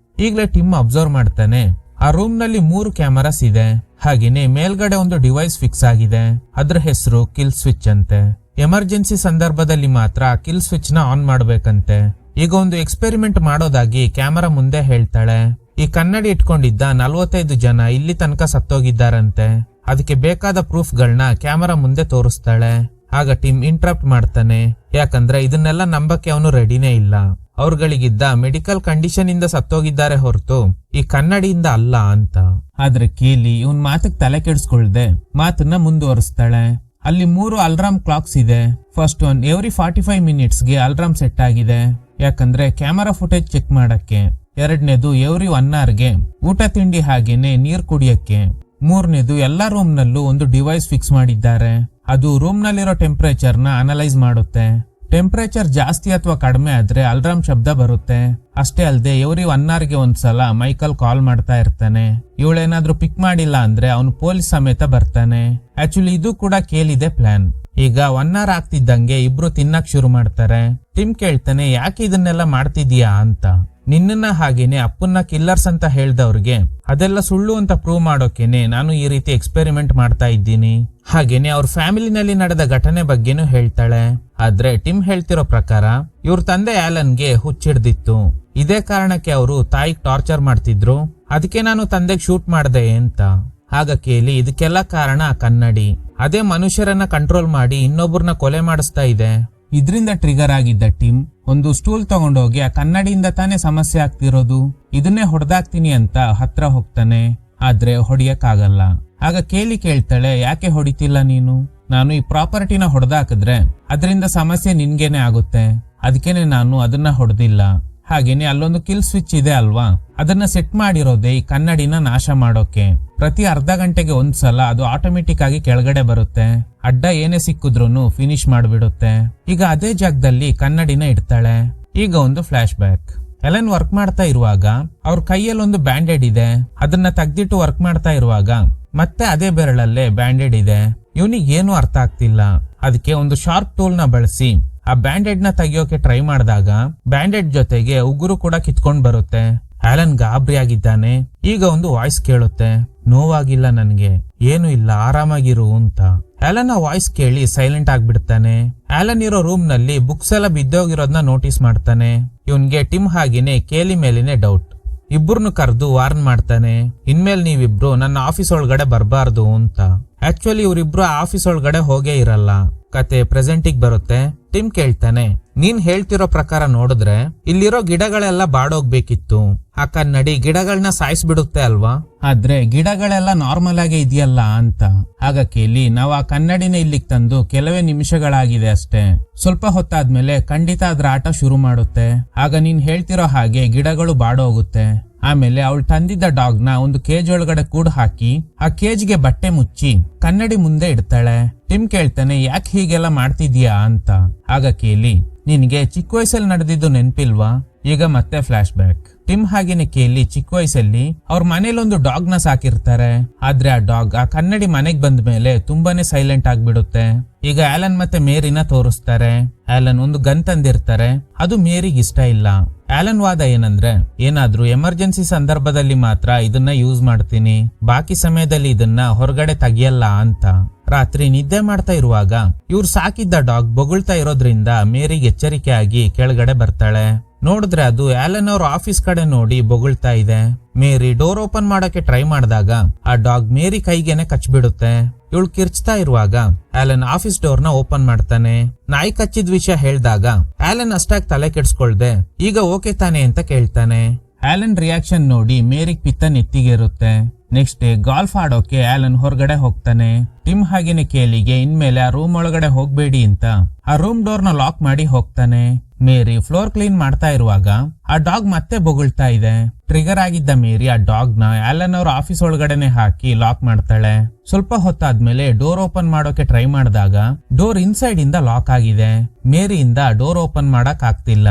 ಈಗ್ಲೇ ಟಿಮ್ ಅಬ್ಸರ್ವ್ ಮಾಡ್ತಾನೆ, ಆ ರೂಮ್ ನಲ್ಲಿ 3 ಕ್ಯಾಮರಾಸ್ ಇದೆ. ಹಾಗೇನೆ ಮೇಲ್ಗಡೆ ಒಂದು ಡಿವೈಸ್ ಫಿಕ್ಸ್ ಆಗಿದೆ. ಅದ್ರ ಹೆಸರು ಕಿಲ್ ಸ್ವಿಚ್ ಅಂತೆ. ಎಮರ್ಜೆನ್ಸಿ ಸಂದರ್ಭದಲ್ಲಿ ಮಾತ್ರ ಕಿಲ್ ಸ್ವಿಚ್ ನ ಆನ್ ಮಾಡ್ಬೇಕಂತೆ. ಈಗ ಒಂದು ಎಕ್ಸ್ಪೆರಿಮೆಂಟ್ ಮಾಡೋದಾಗಿ ಕ್ಯಾಮರಾ ಮುಂದೆ ಹೇಳ್ತಾಳೆ. ಈ ಕನ್ನಡಿ ಇಟ್ಕೊಂಡಿದ್ದ 45 ಜನ ಇಲ್ಲಿ ತನಕ ಸತ್ತೋಗಿದ್ದಾರಂತೆ. ಅದಕ್ಕೆ ಬೇಕಾದ ಪ್ರೂಫ್ ಗಳನ್ನ ಕ್ಯಾಮರಾ ಮುಂದೆ ತೋರಿಸ್ತಾಳೆ. ಆಗ ಟಿಮ್ ಇಂಟ್ರಪ್ಟ್ ಮಾಡ್ತಾನೆ, ಯಾಕಂದ್ರೆ ಇದನ್ನೆಲ್ಲ ನಂಬಕ್ಕೆ ಅವನು ರೆಡಿನೇ ಇಲ್ಲ. ಅವ್ರಗಳಿಗಿದ್ದ ಮೆಡಿಕಲ್ ಕಂಡೀಷನ್ ಇಂದ ಸತ್ತೋಗಿದ್ದಾರೆ ಹೊರತು ಈ ಕನ್ನಡಿಯಿಂದ ಅಲ್ಲ ಅಂತ. ಆದ್ರೆ ಕೇಲಿ ಇವನ್ ಮಾತಕ್ ತಲೆ ಕೆಡಿಸ್ಕೊಳ್ದೆ ಮಾತನ್ನ ಮುಂದುವರಿಸ್ತಾಳೆ. ಅಲ್ಲಿ 3 ಅಲಾರ್ಮ್ ಕ್ಲಾಕ್ಸ್ ಇದೆ. ಫಸ್ಟ್ ಒನ್ ಎವ್ರಿ 45 ಮಿನಿಟ್ಸ್ಗೆ ಅಲಾರ್ಮ್ ಸೆಟ್ ಆಗಿದೆ, ಯಾಕಂದ್ರೆ ಕ್ಯಾಮರಾ ಫುಟೇಜ್ ಚೆಕ್ ಮಾಡಕ್ಕೆ. ಎರಡನೇದು ಎವ್ರಿ 1 ಅವರ್ಗೆ ಊಟ ತಿಂಡಿ ಹಾಗೇನೆ ನೀರ್ ಕುಡಿಯಕ್ಕೆ. ಮೂರನೇದು ಎಲ್ಲಾ ರೂಮ್ ನಲ್ಲೂ ಒಂದು ಡಿವೈಸ್ ಫಿಕ್ಸ್ ಮಾಡಿದ್ದಾರೆ. ಅದು ರೂಮ್ ನಲ್ಲಿರೋ ಟೆಂಪರೇಚರ್ ನ ಅನಲೈಸ್ ಮಾಡುತ್ತೆ. ಟೆಂಪರೇಚರ್ ಜಾಸ್ತಿ ಅಥವಾ ಕಡಿಮೆ ಆದ್ರೆ ಅಲಾರ್ಮ್ ಶಬ್ದ ಬರುತ್ತೆ. ಅಷ್ಟೇ ಅಲ್ಲದೆ ಎವ್ರಿ 1 ಅವರ್ಗೆ ಒಂದ್ಸಲ ಮೈಕಲ್ ಕಾಲ್ ಮಾಡ್ತಾ ಇರ್ತಾನೆ. ಇವಳೇನಾದ್ರೂ ಪಿಕ್ ಮಾಡಿಲ್ಲ ಅಂದ್ರೆ ಅವನು ಪೊಲೀಸ್ ಸಮೇತ ಬರ್ತಾನೆ. ಆಕ್ಚುಲಿ ಇದು ಕೂಡ ಕೇಳಿದೆ ಪ್ಲಾನ್. ಈಗ 1 ಅವರ್ ಆಗ್ತಿದ್ದಂಗೆ ಇಬ್ರು ತಿನ್ನಕ್ ಶುರು ಮಾಡ್ತಾರೆ. ಟಿಮ್ ಕೇಳ್ತಾನೆ, ಯಾಕೆ ಇದನ್ನೆಲ್ಲ ಮಾಡ್ತಿದೀಯಾ ಅಂತ. ನಿನ್ನನ್ನ ಹಾಗೇನೆ ಅಪ್ಪನ್ನ ಕಿಲ್ಲರ್ಸ್ ಅಂತ ಹೇಳ್ದವ್ರಿಗೆ ಅದೆಲ್ಲ ಸುಳ್ಳು ಅಂತ ಪ್ರೂವ್ ಮಾಡೋಕೆನೆ ನಾನು ಈ ರೀತಿ ಎಕ್ಸ್ಪೆರಿಮೆಂಟ್ ಮಾಡ್ತಾ ಇದ್ದೀನಿ. ಹಾಗೇನೆ ಅವ್ರ ಫ್ಯಾಮಿಲಿನಲ್ಲಿ ನಡೆದ ಘಟನೆ ಬಗ್ಗೆನೂ ಹೇಳ್ತಾಳೆ. ಆದ್ರೆ ಟಿಮ್ ಹೇಳ್ತಿರೋ ಪ್ರಕಾರ ಇವ್ರ ತಂದೆ ಆಲನ್ಗೆ ಹುಚ್ಚಿಡ್ದಿತ್ತು. ಇದೇ ಕಾರಣಕ್ಕೆ ಅವರು ತಾಯಿಗ್ ಟಾರ್ಚರ್ ಮಾಡ್ತಿದ್ರು. ಅದಕ್ಕೆ ನಾನು ತಂದೆಗ್ ಶೂಟ್ ಮಾಡ್ದೆ ಅಂತ. ಆಗ ಕೇಳಿ ಇದಕ್ಕೆಲ್ಲ ಕಾರಣ ಕನ್ನಡಿ. ಅದೇ ಮನುಷ್ಯರನ್ನ ಕಂಟ್ರೋಲ್ ಮಾಡಿ ಇನ್ನೊಬ್ಬರನ್ನ ಕೊಲೆ ಮಾಡಿಸ್ತಾ ಇದೆ. ಇದರಿಂದ ಟ್ರಿಗರ್ ಆಗಿದ್ದ ಟಿಮ್ ಒಂದು ಸ್ಟೂಲ್ ತಗೊಂಡೋಗಿ ಆ ಕನ್ನಡಿಯಿಂದ ತಾನೇ ಸಮಸ್ಯೆ ಆಗ್ತಿರೋದು, ಇದನ್ನೇ ಹೊಡೆದಾಕ್ತೀನಿ ಅಂತ ಹತ್ರ ಹೋಗ್ತಾನೆ. ಆದ್ರೆ ಹೊಡಿಯಕ್ಕಾಗಲ್ಲ. ಆಗ ಕೇಳಿ ಕೇಳ್ತಾಳೆ, ಯಾಕೆ ಹೊಡಿತಿಲ್ಲ ನೀನು? ನಾನು ಈ ಪ್ರಾಪರ್ಟಿನ ಹೊಡೆದಾಕಿದ್ರೆ ಅದರಿಂದ ಸಮಸ್ಯೆ ನಿನ್ಗೇನೆ ಆಗುತ್ತೆ, ಅದಕ್ಕೇನೆ ನಾನು ಅದನ್ನ ಹೊಡೆದಿಲ್ಲ. ಹಾಗೇನೆ ಅಲ್ಲೊಂದು ಕಿಲ್ ಸ್ವಿಚ್ ಇದೆ ಅಲ್ವಾ, ಅದನ್ನ ಸೆಟ್ ಮಾಡಿರೋದೇ ಈ ಕನ್ನಡಿನ ನಾಶ ಮಾಡೋಕೆ. ಪ್ರತಿ ಅರ್ಧ ಗಂಟೆಗೆ ಒಂದ್ಸಲ ಅದು ಆಟೋಮೆಟಿಕ್ ಆಗಿ ಕೆಳಗಡೆ ಬರುತ್ತೆ. ಅಡ್ಡ ಏನೇ ಸಿಕ್ಕಿದ್ರೂ ಫಿನಿಶ್ ಮಾಡಿಬಿಡುತ್ತೆ. ಈಗ ಅದೇ ಜಾಗದಲ್ಲಿ ಕನ್ನಡಿನ ಇಡ್ತಾಳೆ. ಈಗ ಒಂದು ಫ್ಲಾಶ್ ಬ್ಯಾಕ್. ಎಲೆನ್ ವರ್ಕ್ ಮಾಡ್ತಾ ಇರುವಾಗ ಅವ್ರ ಕೈಯಲ್ಲಿ ಒಂದು ಬ್ಯಾಂಡೇಡ್ ಇದೆ. ಅದನ್ನ ತೆಗ್ದಿಟ್ಟು ವರ್ಕ್ ಮಾಡ್ತಾ ಇರುವಾಗ ಮತ್ತೆ ಅದೇ ಬೆರಳಲ್ಲೇ ಬ್ಯಾಂಡೇಡ್ ಇದೆ. ಇವನಿಗೆ ಏನು ಅರ್ಥ ಆಗ್ತಿಲ್ಲ. ಅದಕ್ಕೆ ಒಂದು ಶಾರ್ಪ್ ಟೂಲ್ ನ ಬಳಸಿ ಆ ಬ್ಯಾಂಡೇಡ್ ನ ತೆಗಿಯೋಕೆ ಟ್ರೈ ಮಾಡಿದಾಗ ಬ್ಯಾಂಡೇಡ್ ಜೊತೆಗೆ ಉಗುರು ಕೂಡ ಕಿತ್ಕೊಂಡ್ ಬರುತ್ತೆ. ಆಲನ್ ಗಾಬರಿ ಆಗಿದ್ದಾನೆ. ಈಗ ಒಂದು ವಾಯ್ಸ್ ಕೇಳುತ್ತೆ, ನೋವಾಗಿಲ್ಲ ನನ್ಗೆ, ಏನು ಇಲ್ಲ, ಆರಾಮಾಗಿರು ಅಂತ. ಆಲನ್ ಆ ವಾಯ್ಸ್ ಕೇಳಿ ಸೈಲೆಂಟ್ ಆಗ್ಬಿಡ್ತಾನೆ. ಆಲನ್ ಇರೋ ರೂಮ್ ನಲ್ಲಿ ಬುಕ್ಸ್ ಎಲ್ಲ ಬಿದ್ದೋಗಿರೋದನ್ನ ನೋಟಿಸ್ ಮಾಡ್ತಾನೆ. ಇವನ್ಗೆ ಟಿಮ್ ಹಾಗೇನೆ ಕೇಲಿ ಮೇಲಿನೇ ಡೌಟ್. ಇಬ್ಬರನ್ನು ಕರೆದು ವಾರ್ನ್ ಮಾಡ್ತಾನೆ, ಇನ್ಮೇಲೆ ನೀವಿಬ್ರು ನನ್ನ ಆಫೀಸ್ ಒಳಗಡೆ ಬರಬಾರ್ದು ಅಂತ. ಆಕ್ಚುಲಿ ಇವರಿಬ್ರು ಆಫೀಸ್ ಒಳಗಡೆ ಹೋಗೇ ಇರಲ್ಲ. ಕತೆ ಪ್ರೆಸೆಂಟಿಗ್ ಬರುತ್ತೆ. ಟಿಮ್ ಕೇಳ್ತಾನೆ, ನೀನ್ ಹೇಳ್ತಿರೋ ಪ್ರಕಾರ ನೋಡಿದ್ರೆ ಇಲ್ಲಿರೋ ಗಿಡಗಳೆಲ್ಲ ಬಾಡೋಗ್ಬೇಕಿತ್ತು. ಆ ಕನ್ನಡಿ ಗಿಡಗಳನ್ನ ಸಾಯಿಸ್ಬಿಡುತ್ತೆ ಅಲ್ವಾ? ಆದ್ರೆ ಗಿಡಗಳೆಲ್ಲ ನಾರ್ಮಲ್ ಆಗೇ ಇದೆಯಲ್ಲ ಅಂತ. ಆಗ ಕೇಳಿ, ನಾವು ಆ ಕನ್ನಡಿನ ಇಲ್ಲಿಗೆ ತಂದು ಕೆಲವೇ ನಿಮಿಷಗಳಾಗಿದೆ ಅಷ್ಟೇ. ಸ್ವಲ್ಪ ಹೊತ್ತಾದ್ಮೇಲೆ ಖಂಡಿತ ಅದ್ರ ಆಟ ಶುರು ಮಾಡುತ್ತೆ. ಆಗ ನೀನ್ ಹೇಳ್ತಿರೋ ಹಾಗೆ ಗಿಡಗಳು ಬಾಡೋಗುತ್ತೆ. ಆಮೇಲೆ ಅವಳು ತಂದಿದ್ದ ಡಾಗ್ ನ ಒಂದು ಕೇಜ್ ಒಳಗಡೆ ಕೂಡ್ ಹಾಕಿ ಆ ಕೇಜ್ಗೆ ಬಟ್ಟೆ ಮುಚ್ಚಿ ಕನ್ನಡಿ ಮುಂದೆ ಇಡ್ತಾಳೆ. ಟಿಮ್ ಕೇಳ್ತಾನೆ, ಯಾಕೆ ಹೀಗೆಲ್ಲ ಮಾಡ್ತಿದ್ಯಾ ಅಂತ. ಆಗ ಕೇಳಿ, ನಿನ್ಗೆ ಚಿಕ್ಕ ವಯಸ್ಸಲ್ಲಿ ನಡೆದಿದ್ದು ನೆನ್ಪಿಲ್ವಾ? ಈಗ ಮತ್ತೆ ಫ್ಲಾಶ್ ಬ್ಯಾಕ್. ಟಿಮ್ ಹಾಗೇನೆ ಕೇಳಿ ಚಿಕ್ಕ ವಯಸ್ಸಲ್ಲಿ ಅವ್ರ ಮನೇಲಿ ಒಂದು ಡಾಗ್ ನ ಸಾಕಿರ್ತಾರೆ. ಆದ್ರೆ ಆ ಡಾಗ್ ಆ ಕನ್ನಡಿ ಮನೆಗ್ ಬಂದ ಮೇಲೆ ತುಂಬಾನೇ ಸೈಲೆಂಟ್ ಆಗ್ಬಿಡುತ್ತೆ. ಈಗ ಆಲನ್ ಮತ್ತೆ ಮೇರಿನ ತೋರಿಸ್ತಾರೆ. ಆಲನ್ ಒಂದು ಗನ್ ತಂದಿರ್ತಾರೆ. ಅದು ಮೇರಿಗ್ ಇಷ್ಟ ಇಲ್ಲ. ಆಲನ್ ವಾದ ಏನಂದ್ರೆ, ಏನಾದ್ರೂ ಎಮರ್ಜೆನ್ಸಿ ಸಂದರ್ಭದಲ್ಲಿ ಮಾತ್ರ ಇದನ್ನ ಯೂಸ್ ಮಾಡ್ತೀನಿ, ಬಾಕಿ ಸಮಯದಲ್ಲಿ ಇದನ್ನ ಹೊರಗಡೆ ತೆಗಿಯಲ್ಲ ಅಂತ. ರಾತ್ರಿ ನಿದ್ದೆ ಮಾಡ್ತಾ ಇರುವಾಗ ಇವ್ರು ಸಾಕಿದ್ದ ಡಾಗ್ ಬೊಗಳ್ತಾ ಇರೋದ್ರಿಂದ ಮೇರಿಗೆ ಎಚ್ಚರಿಕೆ ಆಗಿ ಕೆಳಗಡೆ ಬರ್ತಾಳೆ. ನೋಡಿದ್ರೆ ಅದು ಆಲನ್ ಅವ್ರ ಆಫೀಸ್ ಕಡೆ ನೋಡಿ ಬೊಗಳ್ತಾ ಇದೆ. ಮೇರಿ ಡೋರ್ ಓಪನ್ ಮಾಡಕ್ಕೆ ಟ್ರೈ ಮಾಡಿದಾಗ ಆ ಡಾಗ್ ಮೇರಿ ಕೈಗೇನೆ ಕಚ್ಬಿಡುತ್ತೆ. ಇವಳು ಕಿರ್ಚ್ತಾ ಇರುವಾಗ ಆಲನ್ ಆಫೀಸ್ ಡೋರ್ ನ ಓಪನ್ ಮಾಡ್ತಾನೆ. ನಾಯಿ ಕಚ್ಚಿದ ವಿಷಯ ಹೇಳ್ದಾಗ ಆಲನ್ ಅಷ್ಟಾಗಿ ತಲೆ ಕೆಡ್ಸ್ಕೊಳ್ದೆ, ಈಗ ಓಕೆ ತಾನೆ ಅಂತ ಕೇಳ್ತಾನೆ. ಆಲನ್ ರಿಯಾಕ್ಷನ್ ನೋಡಿ ಮೇರಿಗ್ ಪಿತ್ತ ನೆತ್ತಿಗೇರುತ್ತೆ. ನೆಕ್ಸ್ಟ್ ಡೇ ಗಾಲ್ಫ್ ಆಡೋಕೆ ಆಲನ್ ಹೊರಗಡೆ ಹೋಗ್ತಾನೆ. ಟಿಮ್ ಹಾಗೇನೆ ಕೇಲಿಗೆ ಇನ್ಮೇಲೆ ಆ ರೂಮ್ ಒಳಗಡೆ ಹೋಗ್ಬೇಡಿ ಅಂತ ಆ ರೂಮ್ ಡೋರ್ ನ ಲಾಕ್ ಮಾಡಿ ಹೋಗ್ತಾನೆ. ಮೇರಿ ಫ್ಲೋರ್ ಕ್ಲೀನ್ ಮಾಡ್ತಾ ಇರುವಾಗ ಆ ಡಾಗ್ ಮತ್ತೆ ಬೊಗಳ್ತಾ ಇದೆ. ಟ್ರಿಗರ್ ಆಗಿದ್ದ ಮೇರಿ ಆ ಡಾಗ್ ನ ಆಲನ್ ಅವ್ರ ಆಫೀಸ್ ಒಳಗಡೆನೆ ಹಾಕಿ ಲಾಕ್ ಮಾಡ್ತಾಳೆ. ಸ್ವಲ್ಪ ಹೊತ್ತಾದ್ಮೇಲೆ ಡೋರ್ ಓಪನ್ ಮಾಡೋಕೆ ಟ್ರೈ ಮಾಡಿದಾಗ ಡೋರ್ ಇನ್ಸೈಡ್ ಇಂದ ಲಾಕ್ ಆಗಿದೆ. ಮೇರಿಯಿಂದ ಡೋರ್ ಓಪನ್ ಮಾಡಕ್ ಆಗ್ತಿಲ್ಲ.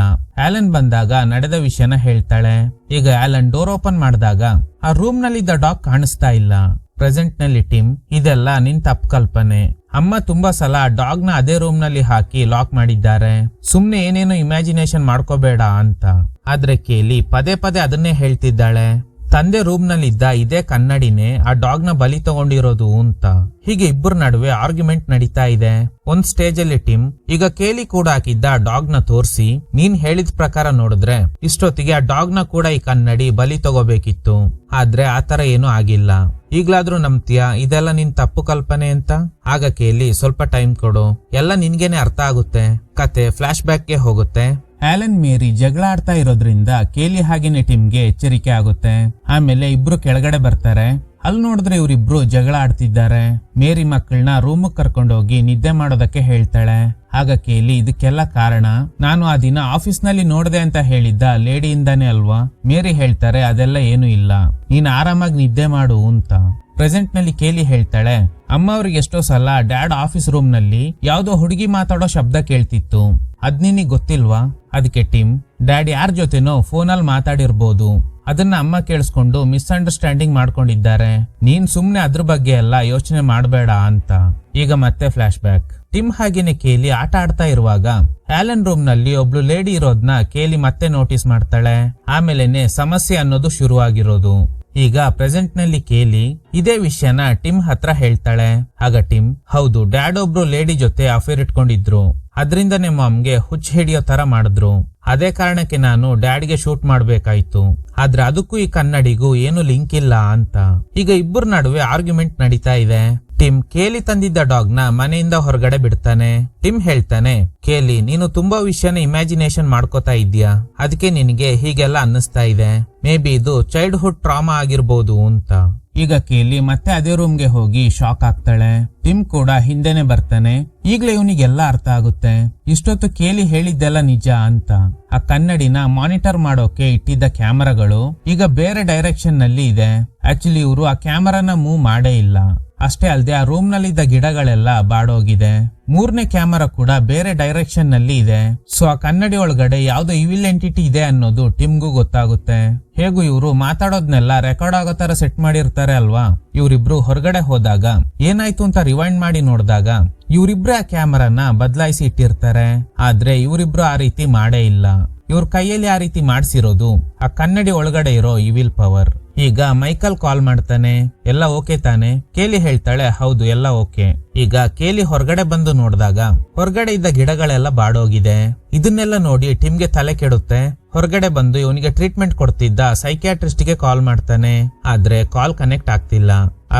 ಆಲನ್ ಬಂದಾಗ ನಡೆದ ವಿಷಯನ ಹೇಳ್ತಾಳೆ. ಈಗ ಆಲನ್ ಡೋರ್ ಓಪನ್ ಮಾಡಿದಾಗ ಆ ರೂಮ್ ನಲ್ಲಿದ್ದ ಡಾಗ್ ಕಾಣಿಸ್ತಾ ಇಲ್ಲ. ಪ್ರೆಸೆಂಟ್ ನಲ್ಲಿ ಟಿಮ್, ಇದೆಲ್ಲ ನಿನ್ ತಪ್ಪು ಕಲ್ಪನೆ. ಅಮ್ಮ ತುಂಬಾ ಸಲ ಡಾಗ್ ನ ಅದೇ ರೂಮ್ ನಲ್ಲಿ ಹಾಕಿ ಲಾಕ್ ಮಾಡಿದ್ದಾರೆ. ಸುಮ್ನೆ ಏನೇನೋ ಇಮ್ಯಾಜಿನೇಷನ್ ಮಾಡ್ಕೋಬೇಡ ಅಂತ. ಆದ್ರೆ ಕೇಲಿ ಪದೇ ಪದೇ ಅದನ್ನೇ ಹೇಳ್ತಿದ್ದಾಳೆ. ತಂದೆ ರೂಮ್ ನಲ್ಲಿದ್ದ ಇದೇ ಕನ್ನಡಿನೇ ಆ ಡಾಗ್ ನ ಬಲಿ ತಗೊಂಡಿರೋದು ಅಂತ. ಹೀಗೆ ಇಬ್ಬರ ನಡುವೆ ಆರ್ಗ್ಯುಮೆಂಟ್ ನಡೀತಾ ಇದೆ. ಒಂದ್ ಸ್ಟೇಜ್ ಅಲ್ಲಿ ಟಿಮ್, ಈಗ ಕೇಲಿ ಕೂಡ ಹಾಕಿದ್ದ ಡಾಗ್ ನ ತೋರಿಸಿ, ನೀನ್ ಹೇಳಿದ ಪ್ರಕಾರ ನೋಡಿದ್ರೆ ಇಷ್ಟೊತ್ತಿಗೆ ಆ ಡಾಗ್ ನ ಕೂಡ ಈ ಕನ್ನಡಿ ಬಲಿ ತಗೋಬೇಕಿತ್ತು. ಆದ್ರೆ ಆತರ ಏನೂ ಆಗಿಲ್ಲ. ಈಗ್ಲಾದ್ರೂ ನಂಬ್ತೀಯಾ ಇದೆಲ್ಲ ನಿನ್ ತಪ್ಪು ಕಲ್ಪನೆ ಅಂತ? ಆಗ ಕೇಲಿ, ಸ್ವಲ್ಪ ಟೈಮ್ ಕೊಡು, ಎಲ್ಲ ನಿನ್ಗೇನೆ ಅರ್ಥ ಆಗುತ್ತೆ. ಕತೆ ಫ್ಲಾಶ್ ಬ್ಯಾಕ್ ಗೆ ಹೋಗುತ್ತೆ. ಆಲನ್ ಮೇರಿ ಜಗಳ ಆಡ್ತಾ ಇರೋದ್ರಿಂದ ಕೇಲಿ ಹಾಗೇನೆ ಟಿಮ್ಗೆ ಎಚ್ಚರಿಕೆ ಆಗುತ್ತೆ. ಆಮೇಲೆ ಇಬ್ರು ಕೆಳಗಡೆ ಬರ್ತಾರೆ. ಅಲ್ಲಿ ನೋಡಿದ್ರೆ ಇವರಿಬ್ರು ಜಗಳ ಆಡ್ತಿದ್ದಾರೆ. ಮೇರಿ ಮಕ್ಕಳನ್ನ ರೂಮ್ ಕರ್ಕೊಂಡೋಗಿ ನಿದ್ದೆ ಮಾಡೋದಕ್ಕೆ ಹೇಳ್ತಾಳೆ. ಆಗ ಕೇಲಿ, ಇದಕ್ಕೆಲ್ಲ ಕಾರಣ ನಾನು ಆ ದಿನ ಆಫೀಸ್ ನಲ್ಲಿ ನೋಡ್ದೆ ಅಂತ ಹೇಳಿದ್ದ ಲೇಡಿಯಿಂದಾನೇ ಅಲ್ವಾ? ಮೇರಿ ಹೇಳ್ತಾರೆ, ಅದೆಲ್ಲ ಏನು ಇಲ್ಲ, ನೀನ್ ಆರಾಮಾಗಿ ನಿದ್ದೆ ಮಾಡು ಅಂತ. ಪ್ರೆಸೆಂಟ್ ನಲ್ಲಿ ಕೇಲಿ ಹೇಳ್ತಾಳೆ, ಅಮ್ಮ ಅವ್ರಿಗೆ ಎಷ್ಟೋ ಸಲ ಡ್ಯಾಡ್ ಆಫೀಸ್ ರೂಮ್ ನಲ್ಲಿ ಯಾವ್ದೋ ಹುಡುಗಿ ಮಾತಾಡೋ ಶಬ್ದ ಕೇಳ್ತಿತ್ತು, ಅದ್ ನಿನಗ್ ಗೊತ್ತಿಲ್ವಾ? ಅದಕ್ಕೆ ಟಿಮ್, ಡ್ಯಾಡ್ ಯಾರ ಜೊತೆನೋ ಫೋನಲ್ಲಿ ಮಾತಾಡಿರ್ಬೋದು, ಅದನ್ನ ಅಮ್ಮ ಕೇಳಿಸ್ಕೊಂಡು ಮಿಸ್ಅಂಡರ್ಸ್ಟ್ಯಾಂಡಿಂಗ್ ಮಾಡ್ಕೊಂಡಿದ್ದಾರೆ, ನೀನ್ ಸುಮ್ನೆ ಅದ್ರ ಬಗ್ಗೆ ಎಲ್ಲ ಯೋಚನೆ ಮಾಡಬೇಡ ಅಂತ. ಈಗ ಮತ್ತೆ ಫ್ಲಾಶ್ ಬ್ಯಾಕ್. ಟಿಮ್ ಹಾಗೇನೆ ಕೇಲಿ ಆಟ ಆಡ್ತಾ ಇರುವಾಗ ಆಲನ್ ರೂಮ್ ನಲ್ಲಿ ಒಬ್ಳು ಲೇಡಿ ಇರೋದ್ನ ಕೇಲಿ ಮತ್ತೆ ನೋಟಿಸ್ ಮಾಡ್ತಾಳೆ. ಆಮೇಲೆನೆ ಸಮಸ್ಯೆ ಅನ್ನೋದು ಶುರುವಾಗಿರೋದು. ಈಗ ಪ್ರೆಸೆಂಟ್ ನಲ್ಲಿ ಕೇಲಿ ಇದೇ ವಿಷಯನ ಟಿಮ್ ಹತ್ರ ಹೇಳ್ತಾಳೆ. ಆಗ ಟಿಮ್, ಹೌದು, ಡ್ಯಾಡ್ ಒಬ್ರು ಲೇಡಿ ಜೊತೆ ಅಫೇರ್ ಇಟ್ಕೊಂಡಿದ್ರು, ಅದ್ರಿಂದನೇ ಮಾಮ್ಗೆ ಹುಚ್ಚ ಹಿಡಿಯೋ ತರ ಮಾಡಿದ್ರು. ಅದೇ ಕಾರಣಕ್ಕೆ ನಾನು ಡ್ಯಾಡ್ಗೆ ಶೂಟ್ ಮಾಡ್ಬೇಕಾಯ್ತು. ಆದ್ರೆ ಅದಕ್ಕೂ ಈ ಕನ್ನಡಿಗೂ ಏನು ಲಿಂಕ್ ಇಲ್ಲ ಅಂತ. ಈಗ ಇಬ್ಬರ ನಡುವೆ ಆರ್ಗ್ಯುಮೆಂಟ್ ನಡೀತಾ ಇದೆ. ಟಿಮ್ ಕೇಲಿ ತಂದಿದ್ದ ಡಾಗ್ ನ ಮನೆಯಿಂದ ಹೊರಗಡೆ ಬಿಡ್ತಾನೆ. ಟಿಮ್ ಹೇಳ್ತಾನೆ, ಕೇಲಿ ನೀನು ತುಂಬಾ ವಿಷಯನ ಇಮ್ಯಾಜಿನೇಷನ್ ಮಾಡ್ಕೋತಾ ಇದ್ಯಾ, ಅದಕ್ಕೆ ನಿನಗೆ ಹೀಗೆಲ್ಲ ಅನ್ನಿಸ್ತಾ ಇದೆ. ಮೇ ಬಿ ಇದು ಚೈಲ್ಡ್ಹುಡ್ ಟ್ರಾಮಾ ಆಗಿರ್ಬೋದು ಅಂತ. ಈಗ ಕೇಲಿ ಮತ್ತೆ ಅದೇ ರೂಮ್ಗೆ ಹೋಗಿ ಶಾಕ್ ಆಗ್ತಾಳೆ. ಟಿಮ್ ಕೂಡ ಹಿಂದೆನೆ ಬರ್ತಾನೆ. ಈಗ್ಲೇ ಇವನಿಗೆಲ್ಲ ಅರ್ಥ ಆಗುತ್ತೆ, ಇಷ್ಟೊತ್ತು ಕೇಲಿ ಹೇಳಿದ್ದೆಲ್ಲ ನಿಜ ಅಂತ. ಆ ಕನ್ನಡಿನ ಮಾನಿಟರ್ ಮಾಡೋಕೆ ಇಟ್ಟಿದ್ದ ಕ್ಯಾಮರಾಗಳು ಈಗ ಬೇರೆ ಡೈರೆಕ್ಷನ್ ನಲ್ಲಿ ಇದೆ. ಆಕ್ಚುಲಿ ಇವರು ಆ ಕ್ಯಾಮರಾನ ಮೂವ್ ಮಾಡೇ ಇಲ್ಲ. ಅಷ್ಟೇ ಅಲ್ಲದೆ ಆ ರೂಮ್ ನಲ್ಲಿದ್ದ ಗಿಡಗಳೆಲ್ಲ ಬಾಡೋಗಿದೆ. ಮೂರನೇ ಕ್ಯಾಮರಾ ಕೂಡ ಬೇರೆ ಡೈರೆಕ್ಷನ್ ನಲ್ಲಿ ಇದೆ. ಸೊ ಆ ಕನ್ನಡಿ ಒಳಗಡೆ ಯಾವ್ದೋ ಇವಿಲ್ ಎಂಟಿಟಿ ಇದೆ ಅನ್ನೋದು ಟಿಮ್ಗೂ ಗೊತ್ತಾಗುತ್ತೆ. ಹೇಗೂ ಇವರು ಮಾತಾಡೋದ್ನೆಲ್ಲ ರೆಕಾರ್ಡ್ ಆಗೋ ತರ ಸೆಟ್ ಮಾಡಿರ್ತಾರೆ ಅಲ್ವಾ. ಇವರಿಬ್ರು ಹೊರಗಡೆ ಹೋದಾಗ ಏನಾಯ್ತು ಅಂತ ರಿವೈಂಡ್ ಮಾಡಿ ನೋಡಿದಾಗ ಇವರಿಬ್ರು ಆ ಕ್ಯಾಮರಾನ ಬದಲಾಯಿಸಿ ಇಟ್ಟಿರ್ತಾರೆ. ಆದ್ರೆ ಇವರಿಬ್ರು ಆ ರೀತಿ ಮಾಡೇ ಇಲ್ಲ. ಇವ್ರ ಕೈಯಲ್ಲಿ ಆ ರೀತಿ ಮಾಡ್ಸಿರೋದು ಆ ಕನ್ನಡಿ ಒಳಗಡೆ ಇರೋ ಇವಿಲ್ ಪವರ್. ಈಗ ಮೈಕಲ್ ಕಾಲ್ ಮಾಡ್ತಾನೆ. ಎಲ್ಲ ಓಕೆ ತಾನೆ? ಕೇಲಿ ಹೇಳ್ತಾಳೆ, ಹೌದು ಎಲ್ಲ ಓಕೆ. ಈಗ ಕೇಲಿ ಹೊರಗಡೆ ಬಂದು ನೋಡಿದಾಗ ಹೊರಗಡೆ ಇದ್ದ ಗಿಡಗಳೆಲ್ಲ ಬಾಡೋಗಿದೆ. ಇದನ್ನೆಲ್ಲ ನೋಡಿ ಟಿಮ್ಗೆ ತಲೆ ಕೆಡುತ್ತೆ. ಹೊರಗಡೆ ಬಂದು ಇವನಿಗೆ ಟ್ರೀಟ್ಮೆಂಟ್ ಕೊಡ್ತಿದ್ದ ಸೈಕ್ಯಾಟ್ರಿಸ್ಟ್ ಗೆ ಕಾಲ್ ಮಾಡ್ತಾನೆ. ಆದ್ರೆ ಕಾಲ್ ಕನೆಕ್ಟ್ ಆಗ್ತಿಲ್ಲ.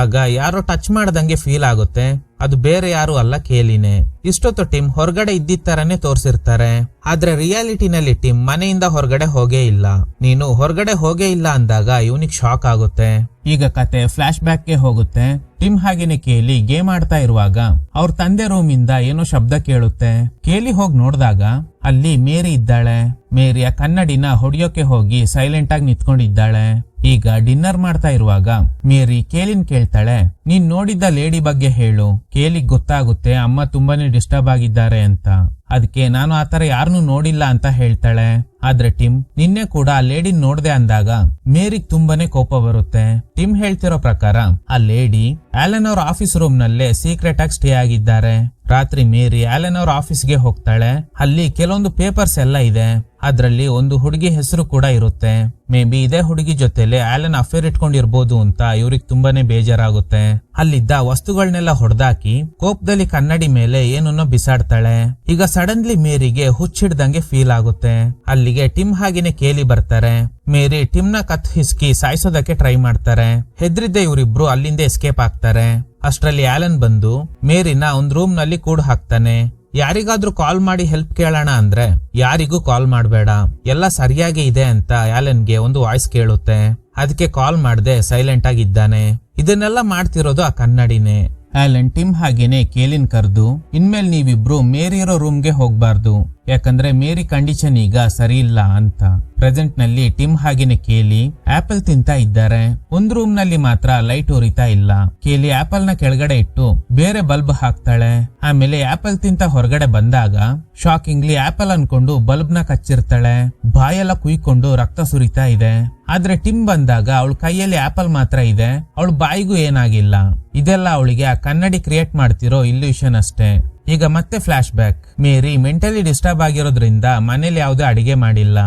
ಆಗ ಯಾರೋ ಟಚ್ ಮಾಡ್ದಂಗೆ ಫೀಲ್ ಆಗುತ್ತೆ. ಅದು ಬೇರೆ ಯಾರು ಅಲ್ಲ, ಕೇಲಿನೇ. ಇಷ್ಟೊತ್ತು ಟಿಮ್ ಹೊರಗಡೆ ಇದ್ದಿದ್ ತರನೇ ತೋರ್ಸಿರ್ತಾರೆ. ಆದ್ರೆ ರಿಯಾಲಿಟಿನಲ್ಲಿ ಟಿಮ್ ಮನೆಯಿಂದ ಹೊರಗಡೆ ಹೋಗೇ ಇಲ್ಲ. ನೀನು ಹೊರಗಡೆ ಹೋಗೇ ಇಲ್ಲ ಅಂದಾಗ ಇವನಿಗೆ ಶಾಕ್ ಆಗುತ್ತೆ. ಈಗ ಕತೆ ಫ್ಲಾಶ್ ಬ್ಯಾಕ್ ಗೆ ಹೋಗುತ್ತೆ. ಟಿಮ್ ಹಾಗೇನೆ ಕೇಲಿ ಗೇಮ್ ಆಡ್ತಾ ಇರುವಾಗ ಅವ್ರ ತಂದೆ ರೂಮ್ ಇಂದ ಏನೋ ಶಬ್ದ ಕೇಳುತ್ತೆ. ಕೇಲಿ ಹೋಗಿ ನೋಡಿದಾಗ ಅಲ್ಲಿ ಮೇರಿ ಇದ್ದಾಳೆ. ಮೇರಿ ಆ ಕನ್ನಡಿನ ಹೊಡಿಯೋಕೆ ಹೋಗಿ ಸೈಲೆಂಟ್ ಆಗಿ ನಿಂತ್ಕೊಂಡಿದ್ದಾಳೆ. ಈಗ ಡಿನ್ನರ್ ಮಾಡ್ತಾ ಇರುವಾಗ ಮೇರಿ ಕೇಲಿನ್ ಕೇಳ್ತಾಳೆ, ನೀನ್ ನೋಡಿದ್ದ ಲೇಡಿ ಬಗ್ಗೆ ಹೇಳು. ಕೇಲಿಗ್ ಗೊತ್ತಾಗುತ್ತೆ ಅಮ್ಮ ತುಂಬಾನೇ ಡಿಸ್ಟರ್ಬ್ ಆಗಿದ್ದಾರೆ ಅಂತ. ಅದಕ್ಕೆ ನಾನು ಆತರ ಯಾರನ್ನೂ ನೋಡಿಲ್ಲ ಅಂತ ಹೇಳ್ತಾಳೆ. ಆದ್ರೆ ಟಿಮ್ ನಿನ್ನೆ ಕೂಡ ಆ ಲೇಡಿ ನೋಡ್ದೆ ಅಂದಾಗ ಮೇರಿಗ್ ತುಂಬಾನೇ ಕೋಪ ಬರುತ್ತೆ. ಟಿಮ್ ಹೇಳ್ತಿರೋ ಪ್ರಕಾರ ಆ ಲೇಡಿ ಆಲನ್ ಅವ್ರ ಆಫೀಸ್ ರೂಮ್ ನಲ್ಲೇ ಸೀಕ್ರೆಟ್ ಆಗಿ ಸ್ಟೇ ಆಗಿದ್ದಾರೆ. ರಾತ್ರಿ ಮೇರಿ ಆಲನ್ ಅವ್ರ ಆಫೀಸ್ಗೆ ಹೋಗ್ತಾಳೆ. ಅಲ್ಲಿ ಕೆಲವೊಂದು ಪೇಪರ್ಸ್ ಎಲ್ಲ ಇದೆ. ಅದ್ರಲ್ಲಿ ಒಂದು ಹುಡುಗಿ ಹೆಸರು ಕೂಡ ಇರುತ್ತೆ. ಮೇ ಬಿ ಇದೇ ಹುಡುಗಿ ಜೊತೆಲೆ ಆಲನ್ ಅಫೇರ್ ಇಟ್ಕೊಂಡಿರ್ಬೋದು ಅಂತ ಇವ್ರಿಗೆ ತುಂಬಾನೇ ಬೇಜಾರಾಗುತ್ತೆ. ಅಲ್ಲಿದ್ದ ವಸ್ತುಗಳನ್ನೆಲ್ಲ ಹೊಡೆದಾಕಿ ಕೋಪದಲ್ಲಿ ಕನ್ನಡಿ ಮೇಲೆ ಏನನ್ನೋ ಬಿಸಾಡ್ತಾಳೆ. ಈಗ ಸಡನ್ಲಿ ಮೇರಿಗೆ ಹುಚ್ಚಿಡ್ದಂಗೆ ಫೀಲ್ ಆಗುತ್ತೆ. ಅಲ್ಲಿಗೆ ಟಿಮ್ ಹಾಗೇನೆ ಕೇಲಿ ಬರ್ತಾರೆ. ಮೇರಿ ಟಿಮ್ ನ ಕತ್ ಹಿಸ್ಕಿ ಸಾಯಿಸೋದಕ್ಕೆ ಟ್ರೈ ಮಾಡ್ತಾರೆ. ಹೆದ್ರಿದ್ದೆ ಇವರಿಬ್ರು ಅಲ್ಲಿಂದ ಎಸ್ಕೇಪ್ ಆಗ್ತಾರೆ. ಅಷ್ಟ್ರಲ್ಲಿ ಆಲನ್ ಬಂದು ಮೇರಿನ ಒಂದ್ ರೂಮ್ ನಲ್ಲಿ ಕೂಡ ಹಾಕ್ತಾನೆ. ಯಾರಿಗಾದ್ರೂ ಕಾಲ್ ಮಾಡಿ ಹೆಲ್ಪ್ ಕೇಳೋಣ ಅಂದ್ರೆ ಯಾರಿಗೂ ಕಾಲ್ ಮಾಡಬೇಡ, ಎಲ್ಲ ಸರಿಯಾಗಿ ಇದೆ ಅಂತ ಆಲನ್ಗೆ ಒಂದು ವಾಯ್ಸ್ ಕೇಳುತ್ತೆ. ಅದಕ್ಕೆ ಕಾಲ್ ಮಾಡದೆ ಸೈಲೆಂಟ್ ಆಗಿದ್ದಾನೆ. ಇದನ್ನೆಲ್ಲ ಮಾಡ್ತಿರೋದು ಆ ಕನ್ನಡಿನೇ. ಆಲನ್ ಟಿಮ್ ಹಾಗೇನೆ ಕೇಲಿನ್ ಕರ್ದು, ಇನ್ಮೇಲೆ ನೀವಿಬ್ರು ಮೇರಿ ಇರೋ ರೂಮ್ಗೆ ಹೋಗ್ಬಾರ್ದು, ಯಾಕಂದ್ರೆ ಮೇರಿ ಕಂಡೀಷನ್ ಈಗ ಸರಿ ಇಲ್ಲ ಅಂತ. ಪ್ರೆಸೆಂಟ್ ನಲ್ಲಿ ಟಿಮ್ ಹಾಗೇನೆ ಕೇಲಿ ಆಪಲ್ ತಿಂತಾ ಇದ್ದಾರೆ. ಒಂದ್ ರೂಮ್ ನಲ್ಲಿ ಮಾತ್ರ ಲೈಟ್ ಉರಿತಾ ಇಲ್ಲ. ಕೇಲಿ ಆಪಲ್ ನ ಕೆಳಗಡೆ ಇಟ್ಟು ಬೇರೆ ಬಲ್ಬ್ ಹಾಕ್ತಾಳೆ. ಆಮೇಲೆ ಆಪಲ್ ತಿಂತ ಹೊರಗಡೆ ಬಂದಾಗ ಶಾಕಿಂಗ್ಲಿ ಆಪಲ್ ಅನ್ಕೊಂಡು ಬಲ್ಬ್ ನ ಕಚ್ಚಿರ್ತಾಳೆ. ಬಾಯೆಲ್ಲ ಕುಯ್ಕೊಂಡು ರಕ್ತ ಸುರಿತಾ ಇದೆ. ಆದ್ರೆ ಟಿಮ್ ಬಂದಾಗ ಅವಳ ಕೈಯಲ್ಲಿ ಆಪಲ್ ಮಾತ್ರ ಇದೆ, ಅವಳ ಬಾಯಿಗೂ ಏನಾಗಿಲ್ಲ. ಇದೆಲ್ಲ ಅವಳಿಗೆ ಆ ಕನ್ನಡಿ ಕ್ರಿಯೇಟ್ ಮಾಡ್ತಿರೋ ಇಲ್ಯೂಷನ್ ಅಷ್ಟೇ. ಈಗ ಮತ್ತೆ ಫ್ಲಾಶ್ ಬ್ಯಾಕ್. ಮೇರಿ ಮೆಂಟಲಿ ಡಿಸ್ಟರ್ಬ್ ಆಗಿರೋದ್ರಿಂದ ಮನೇಲಿ ಯಾವುದೇ ಅಡಿಗೆ ಮಾಡಿಲ್ಲ.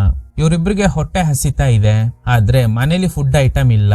ಇವರಿಬ್ರಿಗೆ ಹೊಟ್ಟೆ ಹಸಿತಾ ಇದೆ, ಆದ್ರೆ ಮನೇಲಿ ಫುಡ್ ಐಟಮ್ ಇಲ್ಲ.